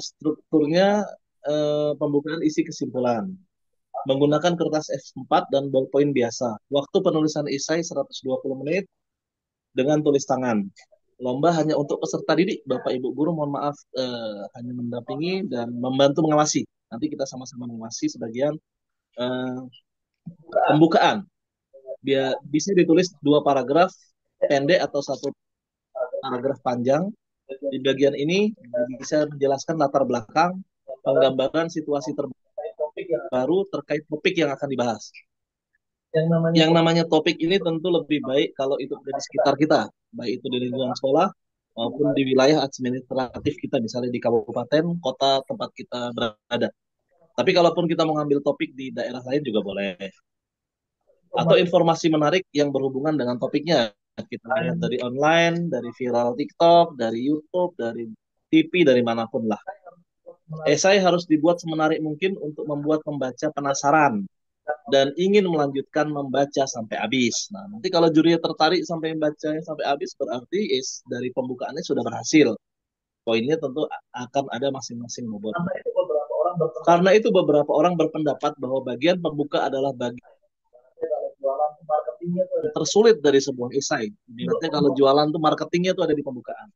Speaker 1: Strukturnya pembukaan, isi, kesimpulan. Menggunakan kertas F4 dan ballpoint biasa. Waktu penulisan esai 120 menit dengan tulis tangan. Lomba hanya untuk peserta didik. Bapak Ibu guru mohon maaf hanya mendampingi dan membantu mengawasi. Nanti kita sama-sama mengawasi sebagian pembukaan. Biar bisa ditulis 2 paragraf pendek atau 1 paragraf panjang. Di bagian ini bisa menjelaskan latar belakang, penggambaran situasi terbaru terkait topik yang akan dibahas. Yang namanya topik ini tentu lebih baik kalau itu ada di sekitar kita, baik itu di lingkungan sekolah maupun di wilayah administratif kita, misalnya di kabupaten, kota tempat kita berada. Tapi kalaupun kita mau ngambil topik di daerah lain juga boleh. Atau informasi menarik yang berhubungan dengan topiknya. Kita lihat dari online, dari viral TikTok, dari YouTube, dari TV, dari manapun lah. Esai harus dibuat semenarik mungkin untuk membuat pembaca penasaran dan ingin melanjutkan membaca sampai habis. Nah, nanti kalau jurinya tertarik sampai membacanya sampai habis, berarti dari pembukaannya sudah berhasil. Poinnya tentu akan ada masing-masing bobot. Karena itu beberapa orang berpendapat bahwa bagian pembuka adalah bagian tersulit dari sebuah esai. Berarti kalau jualan tuh marketingnya tuh ada di pembukaan.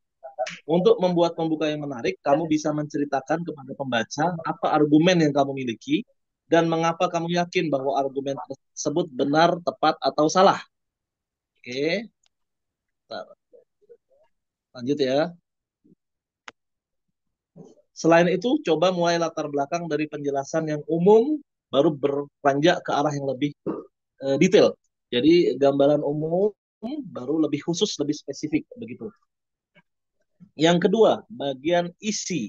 Speaker 1: Untuk membuat pembuka yang menarik, kamu bisa menceritakan kepada pembaca apa argumen yang kamu miliki dan mengapa kamu yakin bahwa argumen tersebut benar, tepat, atau salah. Oke. Lanjut ya. Selain itu, coba mulai latar belakang dari penjelasan yang umum, baru beranjak ke arah yang lebih detail. Jadi gambaran umum, baru lebih khusus, lebih spesifik, begitu. Yang kedua, bagian isi.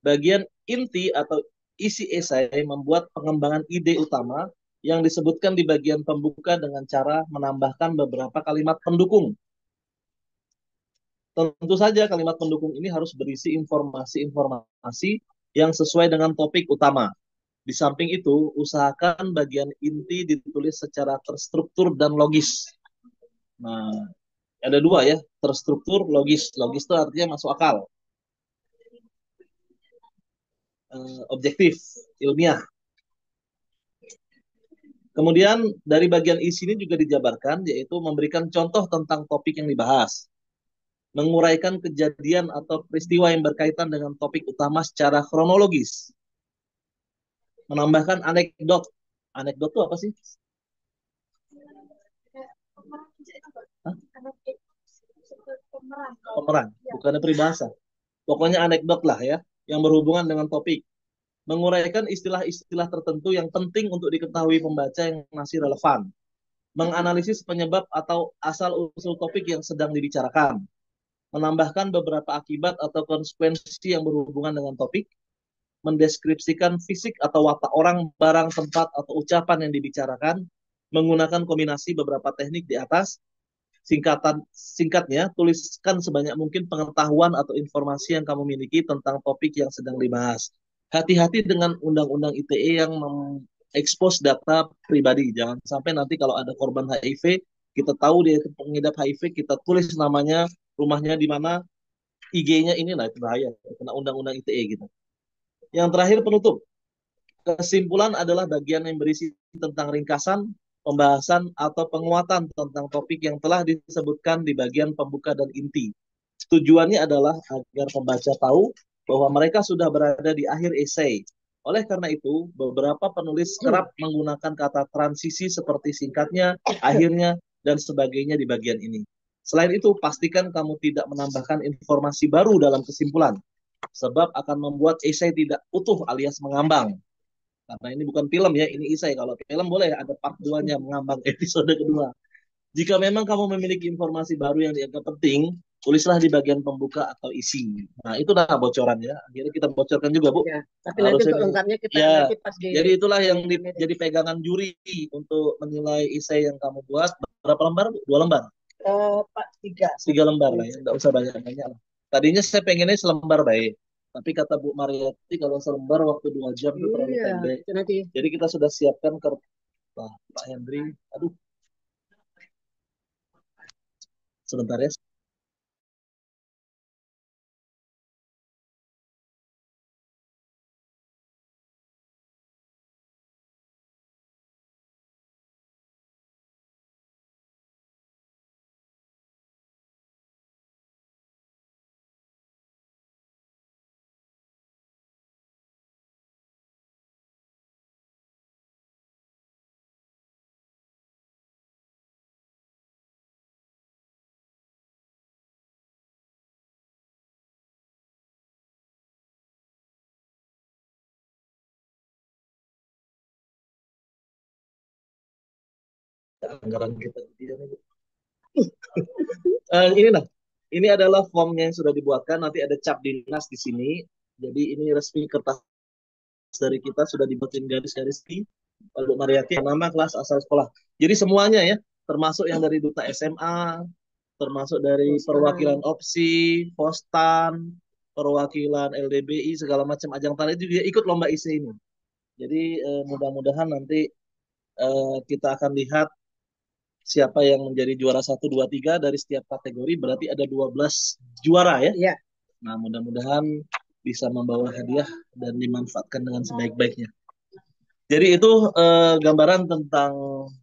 Speaker 1: Bagian inti atau isi esai membuat pengembangan ide utama yang disebutkan di bagian pembuka dengan cara menambahkan beberapa kalimat pendukung. Tentu saja kalimat pendukung ini harus berisi informasi-informasi yang sesuai dengan topik utama. Di samping itu, usahakan bagian inti ditulis secara terstruktur dan logis. Nah, ada 2 ya, terstruktur, logis. Logis itu artinya masuk akal. Objektif, ilmiah. Kemudian dari bagian isi ini juga dijabarkan, yaitu memberikan contoh tentang topik yang dibahas. Menguraikan kejadian atau peristiwa yang berkaitan dengan topik utama secara kronologis. Menambahkan anekdot. Anekdot itu apa sih? Hah? Pemeran, bukan peribahasa. Pokoknya anekdot lah ya, yang berhubungan dengan topik. Menguraikan istilah-istilah tertentu yang penting untuk diketahui pembaca yang masih relevan. Menganalisis penyebab atau asal-usul topik yang sedang dibicarakan. Menambahkan beberapa akibat atau konsekuensi yang berhubungan dengan topik. Mendeskripsikan fisik atau watak orang, barang, tempat, atau ucapan yang dibicarakan. Menggunakan kombinasi beberapa teknik di atas. Singkatnya, tuliskan sebanyak mungkin pengetahuan atau informasi yang kamu miliki tentang topik yang sedang dibahas. Hati-hati dengan undang-undang ITE yang mengekspos data pribadi. Jangan sampai nanti kalau ada korban HIV, kita tahu dia pengidap HIV, kita tulis namanya, rumahnya di mana, IG-nya ini, nah itu bahaya, kena undang-undang ITE gitu. Yang terakhir, penutup. Kesimpulan adalah bagian yang berisi tentang ringkasan, pembahasan atau penguatan tentang topik yang telah disebutkan di bagian pembuka dan inti. Tujuannya adalah agar pembaca tahu bahwa mereka sudah berada di akhir esai. Oleh karena itu, beberapa penulis kerap menggunakan kata transisi seperti singkatnya, akhirnya, dan sebagainya di bagian ini. Selain itu, pastikan kamu tidak menambahkan informasi baru dalam kesimpulan, sebab akan membuat esai tidak utuh alias mengambang. Karena ini bukan film ya, ini esai. Kalau film boleh ada part 2-nya, mengambang episode kedua. Jika memang kamu memiliki informasi baru yang dianggap penting, tulislah di bagian pembuka atau isi. Nah, itu dah bocoran ya. Akhirnya kita bocorkan juga, Bu.
Speaker 4: Ya, tapi nanti untuk lengkapnya kita nanti pas di
Speaker 1: Jadi itulah yang jadi pegangan juri untuk menilai esai yang kamu buat. Berapa lembar, Bu? 2 lembar?
Speaker 4: Pak 3.
Speaker 1: 3 lembar lah ya, nggak usah banyak-banyak lah. Tadinya saya pengennya selembar baik. Tapi kata Bu Mariati kalau selembar waktu 2 jam itu terlalu pendek.
Speaker 4: Nanti.
Speaker 1: Jadi kita sudah siapkan Pak Hendri. Aduh, sebentar ya. Anggaran kita ini nah, ini adalah formnya yang sudah dibuatkan. Nanti ada cap dinas di sini. Jadi ini resmi kertas dari kita sudah dibuatin garis-garis di Pak Mariati, nama, kelas, asal sekolah. Jadi semuanya ya, termasuk yang dari duta SMA, termasuk dari perwakilan OPSI, Postan, perwakilan LDBI, segala macam ajang tali itu juga ikut lomba isi ini. Jadi mudah-mudahan nanti kita akan lihat siapa yang menjadi juara 1, 2, 3 dari setiap kategori. Berarti ada 12 juara ya.
Speaker 4: Iya.
Speaker 1: Nah, mudah-mudahan bisa membawa hadiah dan dimanfaatkan dengan sebaik-baiknya. Jadi itu gambaran tentang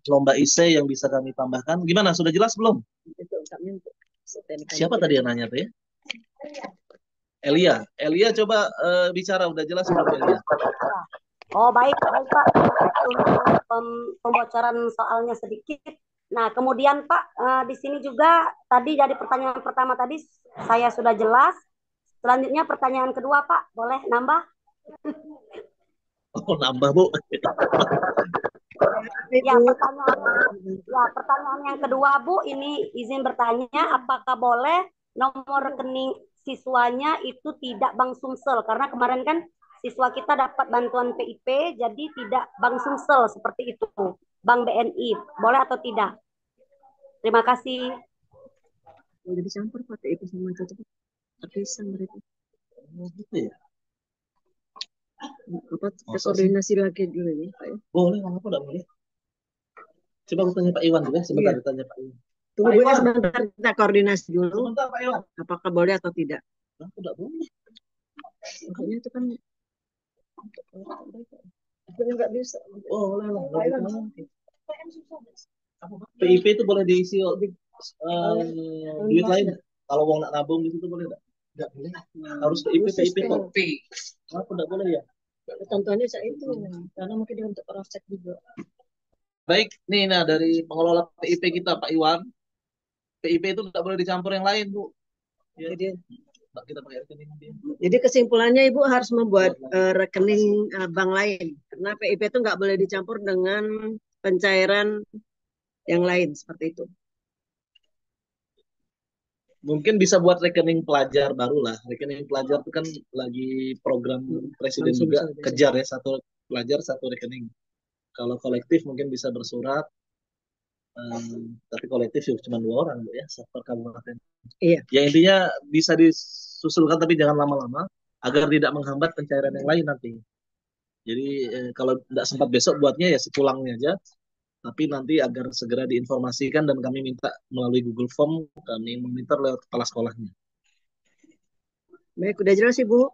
Speaker 1: lomba isei yang bisa kami tambahkan. Gimana? Sudah jelas belum? Siapa tadi yang nanya tuh ya? Elia. Elia coba bicara. Udah jelas belum Elia?
Speaker 13: Oh baik Pak. Untuk pembocoran soalnya sedikit. Nah kemudian Pak, di sini juga tadi dari pertanyaan pertama tadi saya sudah jelas. Selanjutnya pertanyaan kedua Pak, boleh nambah?
Speaker 1: Oh nambah Bu.
Speaker 13: Pertanyaan yang kedua Bu, ini izin bertanya, apakah boleh nomor rekening siswanya itu tidak Bank Sumsel? Karena kemarin kan siswa kita dapat bantuan PIP, jadi tidak Bank Sumsel seperti itu. Bank BNI, boleh atau tidak? Terima kasih.
Speaker 4: Jadi campur pakai itu sama itu terpisah mereka.
Speaker 1: Gitu ya.
Speaker 4: Apa koordinasi lagi dulu nih Pak ya?
Speaker 1: Boleh, kenapa enggak boleh? Coba aku tanya Pak Iwan juga, sebentar ditanya Pak Iwan.
Speaker 4: Tunggu ya sebentar, kita koordinasi dulu.
Speaker 1: Sebentar Pak Iwan.
Speaker 4: Apakah boleh atau tidak?
Speaker 1: Enggak boleh.
Speaker 4: Makanya itu kan nggak bisa.
Speaker 1: Oh, boleh lah. PIP itu boleh diisi duit lain. Kalau uang nak nabung di situ boleh nggak? Nggak boleh. Harus PIP kok. Kenapa nggak boleh ya?
Speaker 4: Ketentuannya saya itu karena mungkin dia untuk offset juga.
Speaker 1: Baik, nih nah dari pengelola PIP kita Pak Iwan, PIP itu nggak boleh dicampur yang lain Bu. Ya. Jadi kita pakai rekening dia.
Speaker 4: Jadi kesimpulannya Ibu harus membuat rekening bank lain karena PIP itu nggak boleh dicampur dengan pencairan yang lain seperti itu.
Speaker 1: Mungkin bisa buat rekening pelajar baru lah. Rekening pelajar itu kan lagi program presiden juga kejar ya, satu pelajar satu rekening. Kalau kolektif mungkin bisa bersurat, tapi kolektif cuma 2 orang Bu ya, per kabupaten.
Speaker 4: Iya.
Speaker 1: Ya intinya bisa disusulkan tapi jangan lama-lama agar tidak menghambat pencairan yang lain nanti. Jadi kalau tidak sempat besok buatnya ya sepulangnya aja. Tapi nanti agar segera diinformasikan dan kami minta melalui Google Form, kami meminta lewat kepala sekolahnya.
Speaker 4: Baik, udah jelas Ibu?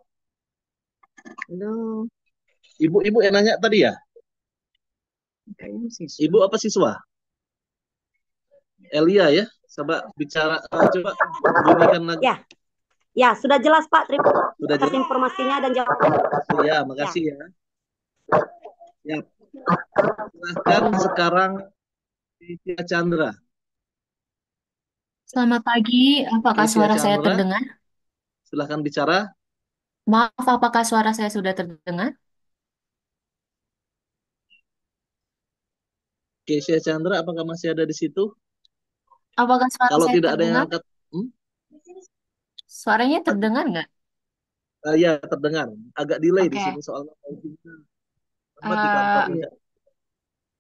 Speaker 4: Halo.
Speaker 1: Ibu yang nanya tadi ya?
Speaker 4: Kayaknya siswa.
Speaker 1: Ibu apa siswa? Elia ya. Coba bicara, coba bunyikan lagi.
Speaker 13: Ya, ya sudah jelas Pak. Terima kasih
Speaker 1: Sudah
Speaker 13: atas
Speaker 1: jelas?
Speaker 13: informasinya dan jawabannya.
Speaker 1: Ya,
Speaker 13: Ya.
Speaker 1: makasih ya. Ya, silahkan sekarang Kesia Chandra.
Speaker 11: Selamat pagi, apakah
Speaker 1: Kesia
Speaker 11: suara saya
Speaker 1: Chandra,
Speaker 11: terdengar?
Speaker 1: silahkan bicara.
Speaker 11: Maaf, apakah suara saya sudah terdengar?
Speaker 1: Kesia Chandra, apakah masih ada di situ?
Speaker 11: Apakah suara
Speaker 1: Kalau
Speaker 11: saya
Speaker 1: tidak ada yang
Speaker 11: terdengar?
Speaker 1: angkat,
Speaker 11: Suaranya terdengar nggak?
Speaker 1: ya terdengar. Agak delay di
Speaker 11: Oke.
Speaker 1: sini soalnya lambat di kantor.
Speaker 11: Eh,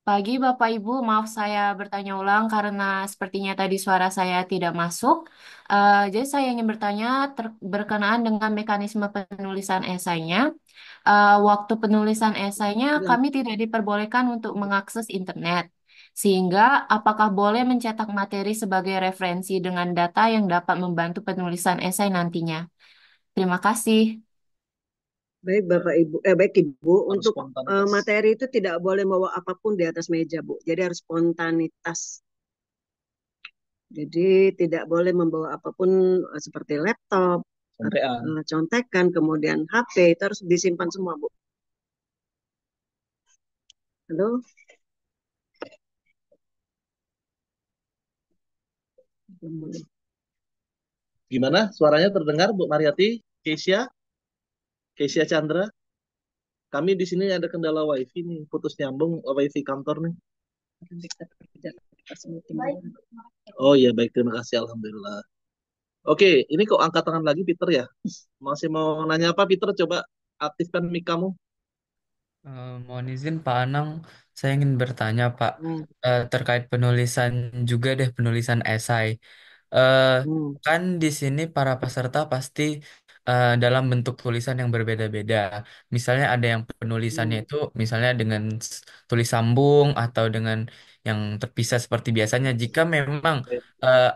Speaker 11: Pagi Bapak Ibu, maaf saya bertanya ulang karena sepertinya tadi suara saya tidak masuk. Jadi saya ingin bertanya berkenaan dengan mekanisme penulisan esainya. Waktu penulisan esainya kami tidak diperbolehkan untuk mengakses internet. Sehingga apakah boleh mencetak materi sebagai referensi dengan data yang dapat membantu penulisan esai nantinya? Terima kasih.
Speaker 4: Baik Bapak Ibu, baik Ibu,
Speaker 1: Harus
Speaker 4: untuk
Speaker 1: spontanitas.
Speaker 4: materi itu tidak boleh bawa apapun di atas meja Bu. Jadi harus spontanitas. Jadi tidak boleh membawa apapun seperti laptop,
Speaker 1: Contekan.
Speaker 4: contekan, kemudian HP itu harus disimpan semua Bu. Halo?
Speaker 1: Gimana? Suaranya terdengar Bu Mariati? Kesia Chandra? Kami di sini ada kendala wifi nih, putus nyambung wifi kantor nih. Oh iya baik, terima kasih, alhamdulillah. Oke, ini kok angkat tangan lagi Peter ya? Masih mau nanya apa Peter? Coba aktifkan mic kamu.
Speaker 8: Mohon izin Pak Anang, saya ingin bertanya Pak terkait penulisan juga deh penulisan esai. Eh, Kan di sini para peserta pasti dalam bentuk tulisan yang berbeda-beda. Misalnya ada yang penulisannya itu misalnya dengan tulis sambung atau dengan yang terpisah seperti biasanya. Jika memang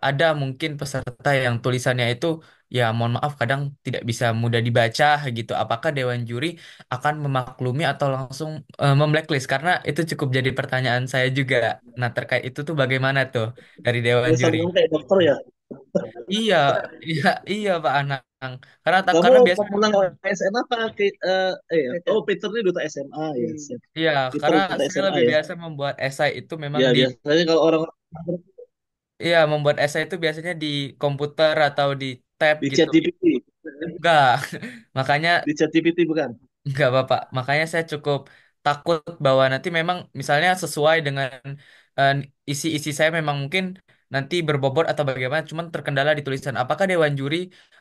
Speaker 8: ada mungkin peserta yang tulisannya itu ya mohon maaf kadang tidak bisa mudah dibaca gitu. Apakah Dewan Juri akan memaklumi atau langsung memblacklist? Karena itu cukup jadi pertanyaan saya juga. Nah, terkait itu tuh bagaimana tuh dari Dewan
Speaker 1: Tulisan
Speaker 8: Juri?
Speaker 1: kamu kayak dokter ya?
Speaker 8: Iya, iya, iya Pak Anang. Karena
Speaker 1: Kamu
Speaker 8: karena biasanya
Speaker 1: pemenang OSN apa? Oh Peter ini duta SMA ya. Siap.
Speaker 8: iya,
Speaker 1: Peter
Speaker 8: karena
Speaker 1: duta
Speaker 8: saya
Speaker 1: SMA
Speaker 8: lebih
Speaker 1: ya.
Speaker 8: biasa membuat esai itu memang
Speaker 1: Ya
Speaker 8: di
Speaker 1: biasanya kalau orang
Speaker 8: iya, membuat esai itu biasanya di komputer atau di tab
Speaker 1: di
Speaker 8: gitu.
Speaker 1: chat GPT,
Speaker 8: Enggak. Makanya
Speaker 1: di chat GPT bukan?
Speaker 8: enggak Bapak. Makanya saya cukup takut bahwa nanti memang misalnya sesuai dengan eh, isi-isi saya memang mungkin nanti berbobot atau bagaimana, cuman terkendala di tulisan. Apakah Dewan Juri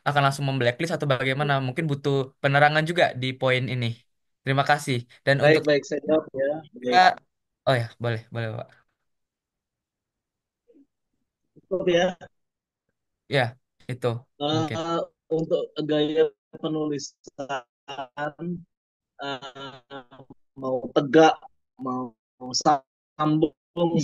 Speaker 8: akan langsung memblacklist atau bagaimana? Mungkin butuh penerangan juga di poin ini. Terima kasih. Dan untuk
Speaker 1: Baik saya jawab ya.
Speaker 8: ya,
Speaker 1: Baik.
Speaker 8: oh ya, boleh, boleh Pak.
Speaker 1: Cukup ya.
Speaker 8: Ya, itu mungkin.
Speaker 1: Eh, untuk gaya penulisan mau tegak, mau sambung,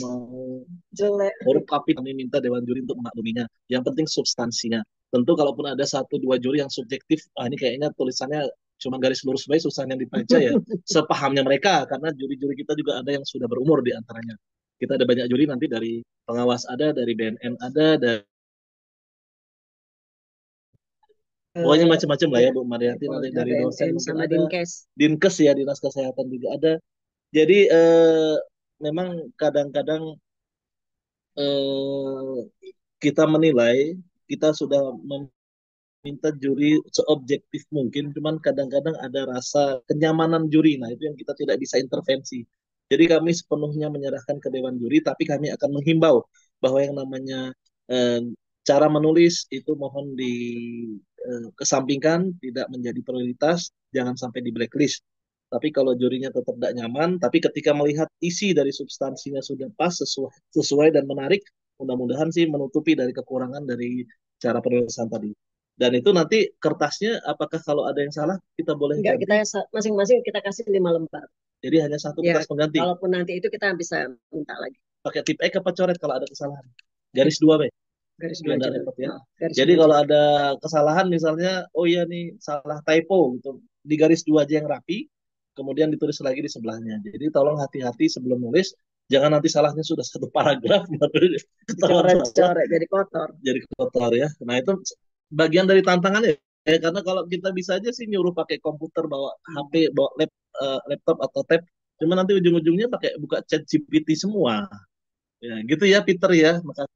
Speaker 1: mau jelek, huruf kapi kami minta Dewan Juri untuk memakluminya. Yang penting substansinya. Tentu kalaupun ada satu dua juri yang subjektif, ini kayaknya tulisannya cuma garis lurus baik susah yang dibaca ya. Sepahamnya mereka, karena juri-juri kita juga ada yang sudah berumur di antaranya. Kita ada banyak juri nanti dari pengawas ada, dari BNN ada, dari pokoknya macam-macam lah ya Bu Mariati, nanti dari dosen mungkin
Speaker 4: sama
Speaker 1: ada,
Speaker 4: Dinkes.
Speaker 1: Dinkes ya, Dinas Kesehatan juga ada. Jadi memang kadang-kadang eh, kita menilai, kita sudah meminta juri seobjektif mungkin, cuman kadang-kadang ada rasa kenyamanan juri. Nah, itu yang kita tidak bisa intervensi. Jadi kami sepenuhnya menyerahkan ke Dewan Juri, tapi kami akan menghimbau bahwa yang namanya eh, cara menulis itu mohon dikesampingkan, tidak menjadi prioritas, jangan sampai di blacklist. Tapi kalau jurinya tetap tidak nyaman, tapi ketika melihat isi dari substansinya sudah pas, sesuai dan menarik, mudah-mudahan sih menutupi dari kekurangan dari cara penulisan tadi. Dan itu nanti kertasnya, apakah kalau ada yang salah kita boleh
Speaker 4: Enggak,
Speaker 1: ganti?
Speaker 4: kita masing-masing kita kasih 5 lembar.
Speaker 1: Jadi hanya satu
Speaker 4: Ya,
Speaker 1: kertas pengganti.
Speaker 4: kalaupun nanti itu kita bisa minta lagi.
Speaker 1: Pakai tip X apa coret kalau ada kesalahan? Garis 2 Be.
Speaker 4: Garis
Speaker 1: Biar
Speaker 4: 2
Speaker 1: nggak
Speaker 4: aja.
Speaker 1: repot ya.
Speaker 4: Garis
Speaker 1: Jadi
Speaker 4: 2
Speaker 1: kalau
Speaker 4: aja.
Speaker 1: ada kesalahan misalnya, oh iya nih salah typo gitu, di garis 2 aja yang rapi. kemudian ditulis lagi di sebelahnya. Jadi tolong hati-hati sebelum nulis, jangan nanti salahnya sudah satu paragraf baru ketahuan salah,
Speaker 4: Coret-coret jadi kotor.
Speaker 1: jadi kotor ya. Nah itu bagian dari tantangannya ya, karena kalau kita bisa aja sih nyuruh pakai komputer, bawa HP, bawa laptop atau tab, cuma nanti ujung-ujungnya pakai buka chat GPT semua. Ya, gitu ya Peter ya. Makasih.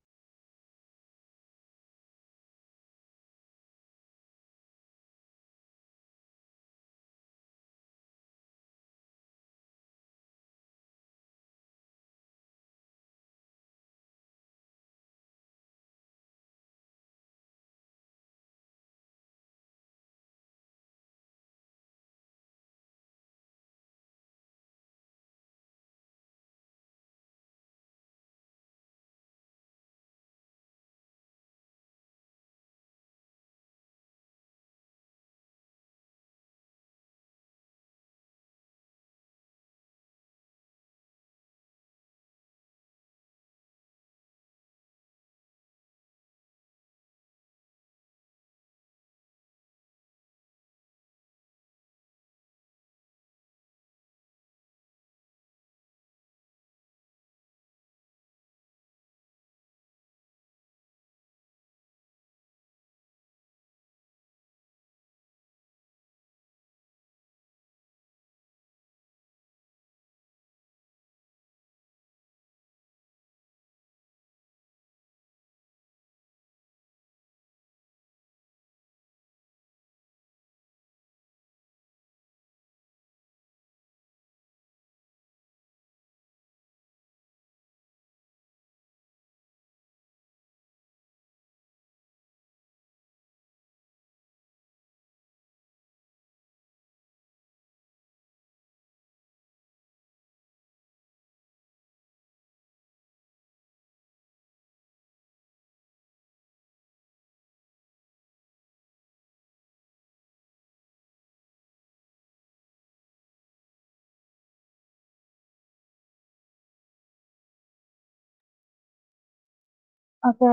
Speaker 2: Oke,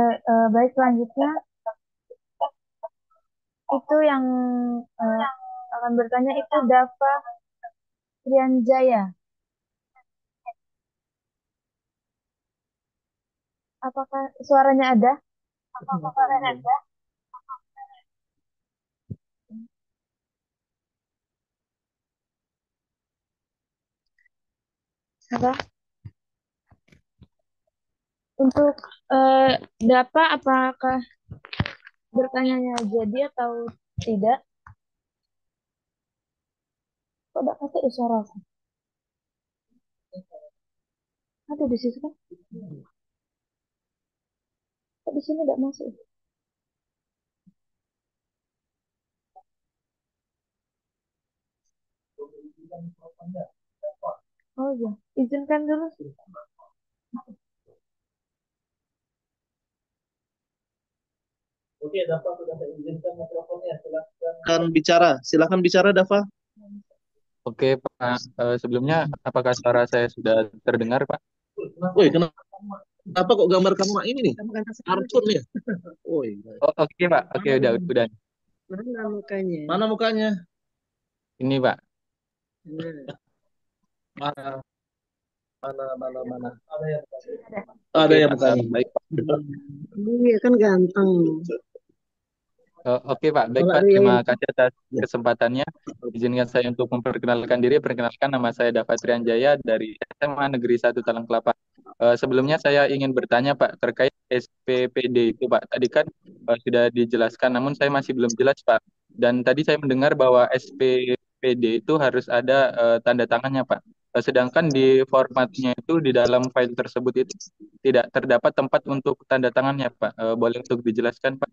Speaker 2: baik selanjutnya itu yang eh, akan bertanya itu Dava Trianjaya. Apakah suaranya ada? Apakah suaranya ada? Apa? Untuk Dava, apakah bertanyanya jadi atau tidak? Kok tidak kasih suara? Ada di situ kan? Kok di sini tidak masuk? Oh iya, izinkan dulu.
Speaker 1: Oke, Dava sudah saya izinkan mikrofonnya. Silakan bicara. Silakan bicara, Dava.
Speaker 14: Oke, Pak. Sebelumnya, apakah suara saya sudah terdengar, Pak?
Speaker 1: Woi, kenapa kok gambar kamu ini nih? Kartun ya? Woi.
Speaker 14: Oh, oke, Pak. Oke, udah.
Speaker 4: Mana mukanya?
Speaker 1: Mana mukanya?
Speaker 14: Ini, Pak.
Speaker 1: Mana? Mana? Ada
Speaker 14: Oke,
Speaker 1: yang
Speaker 14: Pak.
Speaker 1: mukanya.
Speaker 14: Baik, Pak.
Speaker 4: Iya kan ganteng.
Speaker 14: Oke, Pak. Baik,
Speaker 4: Kalau
Speaker 14: Pak.
Speaker 4: dia
Speaker 14: Terima
Speaker 4: yang
Speaker 14: kasih atas kesempatannya. Izinkan saya untuk memperkenalkan diri. Perkenalkan, nama saya Dava Trianjaya dari SMA Negeri 1 Talang Kelapa. Sebelumnya saya ingin bertanya, Pak, terkait SPPD itu, Pak. Tadi kan sudah dijelaskan, namun saya masih belum jelas, Pak. Dan tadi saya mendengar bahwa SPPD itu harus ada tanda tangannya, Pak. Sedangkan di formatnya itu, di dalam file tersebut itu tidak terdapat tempat untuk tanda tangannya, Pak. Boleh untuk dijelaskan, Pak?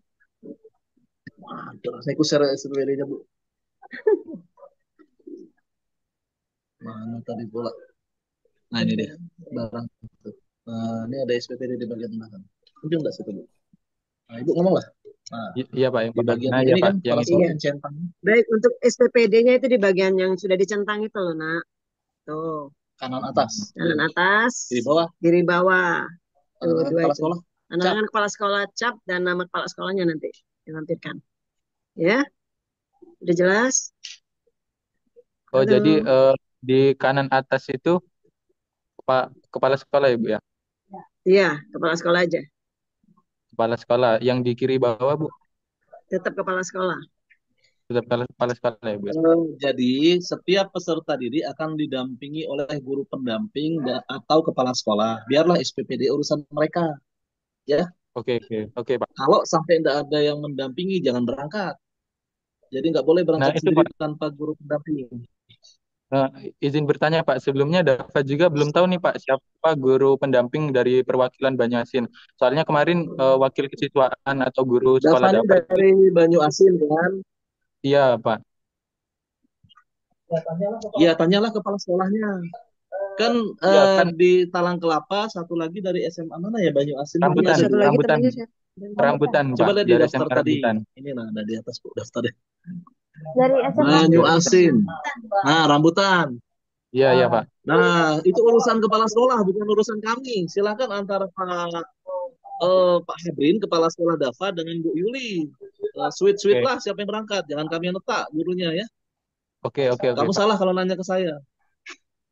Speaker 1: Saya kusir SPPD-nya, Bu. Mana tadi pula? Nah, ini dia. Barang. Nah, ini ada SPPD di bagian belakang. Mungkin enggak situ, Bu. Nah, Ibu ngomong lah. Nah,
Speaker 14: Iya, Pak. Yang
Speaker 1: di bagian
Speaker 14: pertama, ya,
Speaker 1: ini
Speaker 14: Pak.
Speaker 1: kan
Speaker 14: Yang
Speaker 1: kepala
Speaker 14: itu.
Speaker 1: sekolah
Speaker 4: Iya.
Speaker 1: yang centang.
Speaker 4: Baik, untuk SPPD-nya itu di bagian yang sudah dicentang itu loh, Nak. Tuh,
Speaker 1: Kanan atas.
Speaker 4: kanan atas,
Speaker 1: Di bawah.
Speaker 4: kiri bawah. Tuh,
Speaker 1: Kanan
Speaker 4: dua
Speaker 1: kepala
Speaker 4: itu.
Speaker 1: sekolah.
Speaker 4: Tanda tangan kepala sekolah cap dan nama kepala sekolahnya nanti dilampirkan. Ya, udah jelas?
Speaker 14: Oh, jadi
Speaker 4: Halo.
Speaker 14: di kanan atas itu Pak kepala sekolah ya, Bu ya?
Speaker 4: Iya, kepala sekolah aja.
Speaker 14: Kepala sekolah. Yang di kiri bawah, Bu,
Speaker 4: Tetap kepala sekolah.
Speaker 14: tetap kepala sekolah ya, Bu ya?
Speaker 1: Jadi setiap peserta didik akan didampingi oleh guru pendamping atau kepala sekolah. Biarlah SPPD urusan mereka, ya.
Speaker 14: Oke, oke, oke, Pak.
Speaker 1: Kalau sampai tidak ada yang mendampingi, jangan berangkat. Jadi nggak boleh
Speaker 14: Nah,
Speaker 1: berangkat
Speaker 14: itu
Speaker 1: sendiri
Speaker 14: Pak.
Speaker 1: tanpa guru pendamping.
Speaker 14: Izin bertanya, Pak. Sebelumnya Dafa juga belum tahu nih, Pak, siapa guru pendamping dari perwakilan Banyuasin. Soalnya kemarin wakil kesiswaan atau guru sekolah
Speaker 1: Dava ini
Speaker 14: Dafa itu,
Speaker 1: dari Banyu Asin kan?
Speaker 14: iya, Pak.
Speaker 1: Iya, tanyalah kepala sekolahnya. Kan
Speaker 14: Iya, kan
Speaker 1: di Talang Kelapa, satu lagi dari SMA mana ya Banyu Asin itu
Speaker 4: Iya,
Speaker 14: rambutan,
Speaker 1: ada
Speaker 4: satu
Speaker 1: dua.
Speaker 4: lagi
Speaker 14: rambutan,
Speaker 4: temannya siapa?
Speaker 14: rambutan, Pak.
Speaker 1: Coba lihat di
Speaker 14: Dari
Speaker 1: daftar
Speaker 14: SMA
Speaker 1: tadi.
Speaker 14: rambutan.
Speaker 1: Ini nah ada di atas Bu daftarnya.
Speaker 2: Dari SMA
Speaker 1: Banyu
Speaker 14: Oke.
Speaker 1: Asin. Nah, rambutan.
Speaker 14: Iya, iya, Pak.
Speaker 1: Nah, itu urusan kepala sekolah, bukan urusan kami. Silakan antara Pak Hebrin, kepala sekolah Dava, dengan Bu Yuli. Sweet-sweet
Speaker 14: Oke,
Speaker 1: lah siapa yang berangkat. Jangan kami yang letak gurunya ya.
Speaker 14: oke, oke, oke,
Speaker 1: Kamu
Speaker 14: Pak.
Speaker 1: salah kalau nanya ke saya.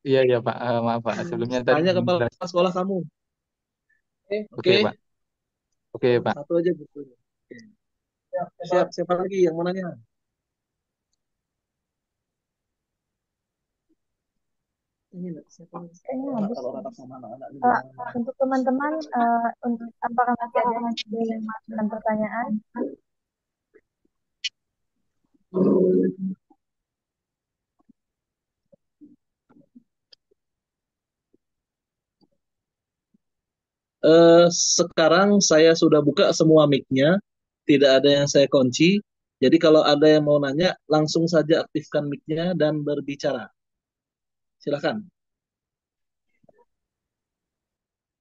Speaker 14: Iya, iya, Pak. Maaf, Pak. Sebelumnya tadi
Speaker 1: Tanya
Speaker 14: belum
Speaker 1: kepala
Speaker 14: jelas.
Speaker 1: sekolah kamu.
Speaker 14: Oke,
Speaker 1: Oke,
Speaker 14: Pak. Oke, Pak.
Speaker 1: satu aja bukunya. Oke. Siap, siapa lagi yang mau nanya? Ini lah, siapa lagi?
Speaker 2: kayaknya
Speaker 1: Nah,
Speaker 2: habis.
Speaker 1: kalau anak sama anak-anak di
Speaker 2: Eh,
Speaker 1: bawah.
Speaker 2: untuk teman-teman, untuk apakah masih ada yang masukkan pertanyaan?
Speaker 1: Sekarang saya sudah buka semua mic-nya, tidak ada yang saya kunci. Jadi kalau ada yang mau nanya, langsung saja aktifkan mic-nya dan berbicara. Silakan.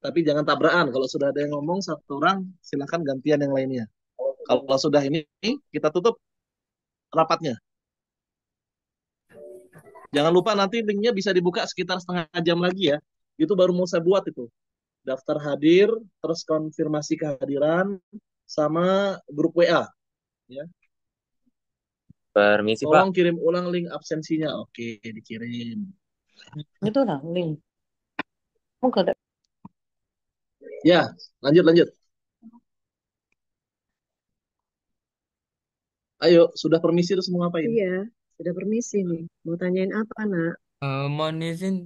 Speaker 1: Tapi jangan tabrakan. Kalau sudah ada yang ngomong satu orang, silakan gantian yang lainnya. Kalau sudah ini, kita tutup rapatnya. Jangan lupa nanti linknya bisa dibuka sekitar setengah jam lagi ya. Itu baru mau saya buat itu. Daftar hadir, terus konfirmasi kehadiran, sama grup WA. Ya.
Speaker 10: Permisi, Pak.
Speaker 1: Tolong kirim ulang link absensinya. Oke, dikirim.
Speaker 12: Itu lah link. Mungkin ada.
Speaker 1: Ya, lanjut, lanjut. Ayo, sudah permisi terus mau ngapain?
Speaker 4: Iya, sudah permisi nih. Mau tanyain apa, Nak?
Speaker 8: Mohon izin,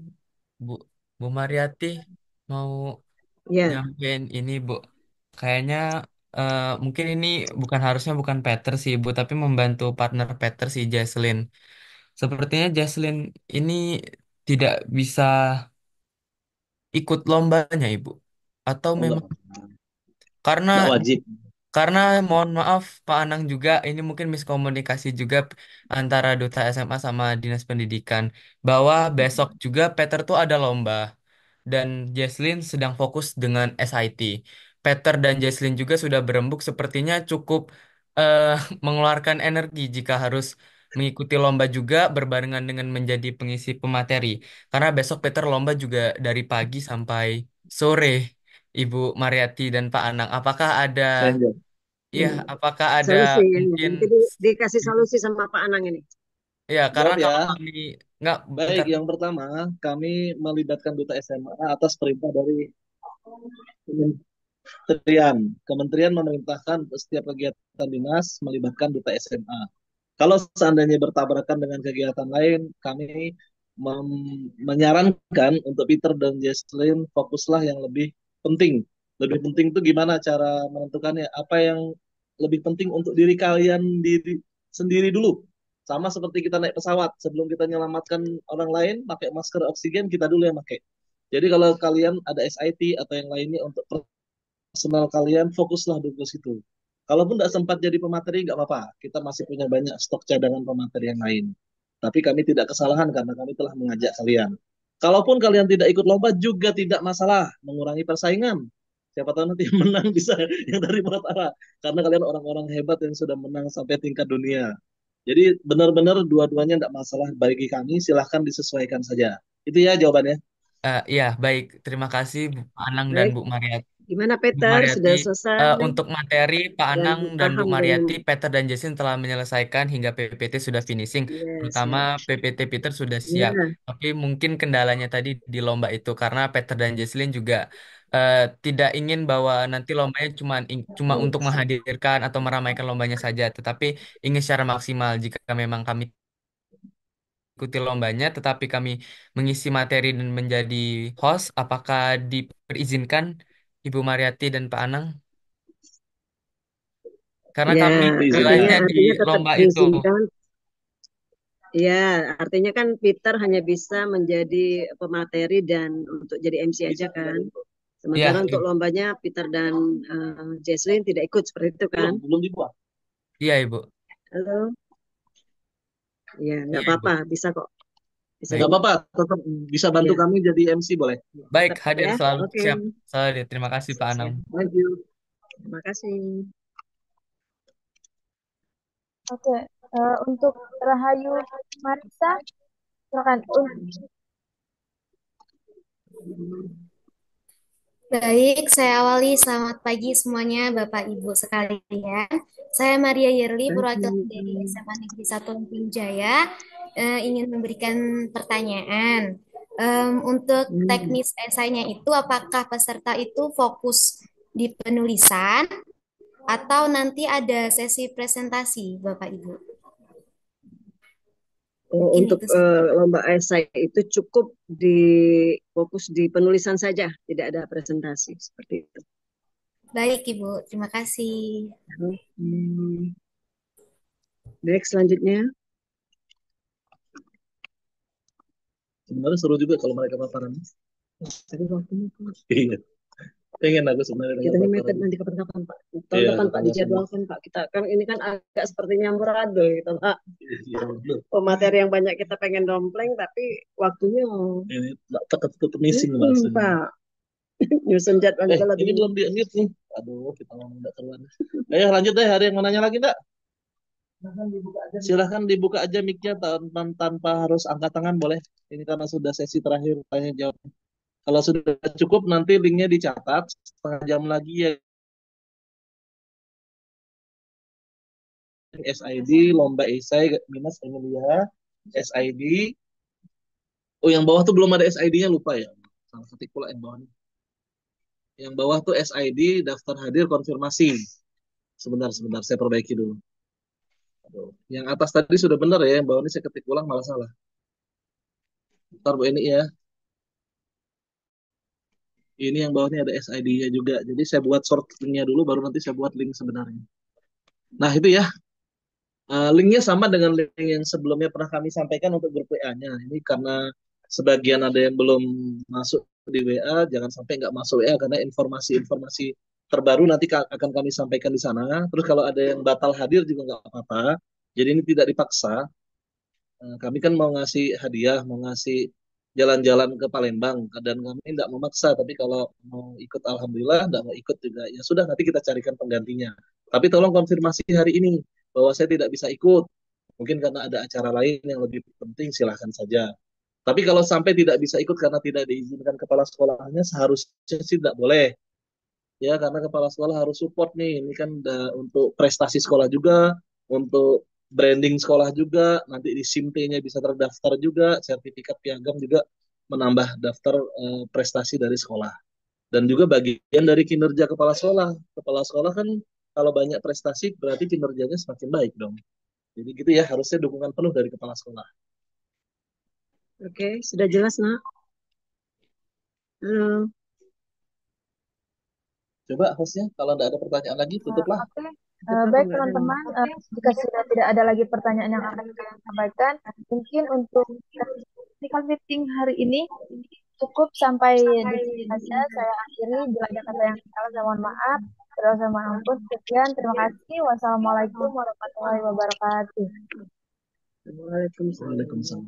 Speaker 8: Bu, Bu Mariati mau
Speaker 4: Ya,
Speaker 8: nyampein ini, Bu. Kayaknya mungkin ini bukan Peter sih, Bu, tapi membantu partner Peter si Jesslyn. Sepertinya Jesslyn ini tidak bisa ikut lombanya, Ibu. Atau
Speaker 1: Oh,
Speaker 8: memang karena
Speaker 1: enggak wajib.
Speaker 8: Karena mohon maaf Pak Anang juga ini mungkin miskomunikasi juga antara Duta SMA sama Dinas Pendidikan bahwa besok juga Peter tuh ada lomba dan Jesslyn sedang fokus dengan SIT. Peter dan Jesslyn juga sudah berembuk sepertinya cukup eh, mengeluarkan energi jika harus mengikuti lomba juga berbarengan dengan menjadi pengisi pemateri. Karena besok Peter lomba juga dari pagi sampai sore. Ibu Mariati dan Pak Anang, apakah ada
Speaker 1: Lanjut.
Speaker 8: Iya, apakah ada
Speaker 4: solusi ya.
Speaker 8: mungkin
Speaker 4: Nanti dikasih solusi sama Pak Anang ini.
Speaker 8: ya karena
Speaker 1: Jawab ya.
Speaker 8: kalau kami nggak
Speaker 1: Baik,
Speaker 8: bentar
Speaker 1: yang pertama, kami melibatkan Duta SMA atas perintah dari Kementerian. Kementerian memerintahkan setiap kegiatan dinas melibatkan Duta SMA. Kalau seandainya bertabrakan dengan kegiatan lain, kami menyarankan untuk Peter dan Jesslyn fokuslah yang lebih penting. Lebih penting itu gimana cara menentukannya? Apa yang lebih penting untuk diri kalian diri sendiri dulu. Sama seperti kita naik pesawat, sebelum kita menyelamatkan orang lain, pakai masker oksigen kita dulu yang pakai. Jadi kalau kalian ada SIT atau yang lainnya untuk personal kalian, fokuslah dulu ke situ. Kalaupun tidak sempat jadi pemateri, nggak apa-apa. Kita masih punya banyak stok cadangan pemateri yang lain. Tapi kami tidak kesalahan karena kami telah mengajak kalian. Kalaupun kalian tidak ikut lomba juga tidak masalah, mengurangi persaingan. Siapa tahu nanti yang menang bisa yang dari Mataram. Karena kalian orang-orang hebat yang sudah menang sampai tingkat dunia. Jadi benar-benar dua-duanya tidak masalah bagi kami, silahkan disesuaikan saja. Itu ya jawabannya.
Speaker 8: iya baik terima kasih Bu Anang dan
Speaker 4: Baik,
Speaker 8: Bu Maria.
Speaker 4: Gimana
Speaker 5: Bu
Speaker 4: Peter?
Speaker 5: Mariati,
Speaker 4: Sudah selesai
Speaker 5: untuk materi Pak
Speaker 4: dan
Speaker 5: Anang dan Bu
Speaker 4: paham dengan
Speaker 5: Mariati, Peter dan Jason telah menyelesaikan hingga PPT sudah finishing,
Speaker 4: yes
Speaker 5: terutama
Speaker 4: ya.
Speaker 5: PPT Peter sudah siap.
Speaker 4: Ya,
Speaker 5: Tapi mungkin kendalanya tadi di lomba itu karena Peter dan Jesslyn juga eh, tidak ingin bahwa nanti lombanya cuma untuk
Speaker 4: yes.
Speaker 5: menghadirkan atau meramaikan lombanya saja, tetapi ingin secara maksimal. Jika memang kami ikuti lombanya, tetapi kami mengisi materi dan menjadi host, apakah diperizinkan Ibu Mariati dan Pak Anang? Karena
Speaker 4: Ya,
Speaker 5: kami
Speaker 1: Diizinkan.
Speaker 5: nilainya di
Speaker 4: artinya tetap
Speaker 5: lomba itu.
Speaker 4: diizinkan. Ya, artinya kan Peter hanya bisa menjadi pemateri dan untuk jadi MC aja kan. Sementara
Speaker 5: Iya,
Speaker 4: untuk lombanya Peter dan Jesslyn tidak ikut seperti itu kan.
Speaker 1: Belum dibuat.
Speaker 5: iya Ibu.
Speaker 4: Halo, ya nggak
Speaker 5: Iya Ibu.
Speaker 4: apa-apa, bisa kok. Bisa
Speaker 5: Baik,
Speaker 1: Nggak apa-apa, tetap bisa bantu
Speaker 4: ya,
Speaker 1: kami jadi MC boleh.
Speaker 5: baik
Speaker 4: tetap
Speaker 5: hadir
Speaker 4: ya.
Speaker 5: selalu
Speaker 4: Oke,
Speaker 5: siap. Selalu terima kasih Pak Anang.
Speaker 4: siap.
Speaker 1: Thank you.
Speaker 4: Terima kasih.
Speaker 2: Oke, untuk Rahayu Marisa, silakan.
Speaker 15: Baik, saya awali. Selamat pagi semuanya, Bapak Ibu sekalian. Saya Maria Yerli, perwakilan dari SMA Negeri 1 Lampung Jaya, ingin memberikan pertanyaan. Untuk teknis esainya itu, apakah peserta itu fokus di penulisan atau nanti ada sesi presentasi, Bapak Ibu? Mungkin
Speaker 4: Untuk
Speaker 15: itu saja.
Speaker 4: lomba esai itu cukup fokus di penulisan saja, tidak ada presentasi seperti itu.
Speaker 15: Baik, Ibu. Terima kasih.
Speaker 4: Next selanjutnya.
Speaker 1: Sebenarnya seru juga kalau mereka paparan.
Speaker 4: Tapi waktunya kok.
Speaker 1: Iya. Pengen aku sebenarnya
Speaker 4: Kita
Speaker 1: dengan
Speaker 4: ini mepet
Speaker 1: paparan.
Speaker 4: nanti kapan-kapan Pak. Tahun
Speaker 1: Iya,
Speaker 4: depan Pak
Speaker 1: kapan-kapan.
Speaker 4: dijadwalkan Pak. Kita kan ini kan agak seperti nyamburadul gitu Pak.
Speaker 1: Iya, betul.
Speaker 4: Materi yang banyak kita pengen dompleng tapi waktunya
Speaker 1: Ini tetap missing mas.
Speaker 4: Pak. Nyusun jadwal juga
Speaker 1: Ini
Speaker 4: lebih.
Speaker 1: belum di-unmute nih. Aduh, kita ngomong nggak keluar. Ayo lanjut deh, ada yang mau nanya lagi nggak? Silahkan dibuka aja mic-nya tanpa harus angkat tangan boleh. Ini karena sudah sesi terakhir tanya jawab. Kalau sudah cukup nanti linknya dicatat setengah jam lagi ya. SID lomba esai minus Emilia SID. Oh yang bawah tuh belum ada SID-nya lupa ya. Salah ketik pula yang bawah. Yang bawah tuh SID daftar hadir konfirmasi. Sebentar saya perbaiki dulu. Aduh. Yang atas tadi sudah benar ya, yang bawah ini saya ketik ulang malah salah. Ntar Bu ini ya. Ini yang bawahnya ada SID-nya juga. Jadi saya buat short-nya dulu, baru nanti saya buat link sebenarnya. Nah itu ya, linknya sama dengan link yang sebelumnya pernah kami sampaikan untuk grup WA-nya. Ini karena sebagian ada yang belum masuk di WA, jangan sampai nggak masuk WA karena informasi-informasi terbaru nanti akan kami sampaikan di sana. Terus kalau ada yang batal hadir juga nggak apa-apa. Jadi ini tidak dipaksa. Kami kan mau ngasih hadiah, mau ngasih jalan-jalan ke Palembang, dan kami tidak memaksa. Tapi kalau mau ikut, alhamdulillah. Tidak mau ikut juga, ya sudah nanti kita carikan penggantinya. Tapi tolong konfirmasi hari ini bahwa saya tidak bisa ikut. Mungkin karena ada acara lain yang lebih penting, silahkan saja. Tapi kalau sampai tidak bisa ikut karena tidak diizinkan kepala sekolahnya, seharusnya sih tidak boleh. Ya, karena kepala sekolah harus support nih. Ini kan untuk prestasi sekolah juga, untuk branding sekolah juga, nanti di SIMT-nya bisa terdaftar juga, sertifikat piagam juga menambah daftar prestasi dari sekolah. Dan juga bagian dari kinerja kepala sekolah. Kepala sekolah kan kalau banyak prestasi berarti kinerjanya semakin baik dong. Jadi gitu ya, harusnya dukungan penuh dari kepala sekolah.
Speaker 4: Oke, sudah jelas nak? Halo.
Speaker 1: Coba hostnya, kalau tidak ada pertanyaan lagi, tutuplah.
Speaker 2: Oke, baik teman-teman, jika sudah tidak ada lagi pertanyaan yang akan kalian sampaikan, mungkin untuk technical meeting hari ini cukup sampai di sini saja. Saya akhiri, bila ada kata yang salah, saya mohon maaf. Saya mohon ampun. Sekian, terima kasih. Wassalamualaikum warahmatullahi wabarakatuh.
Speaker 4: Waalaikumsalam.
Speaker 1: Waalaikumsalam.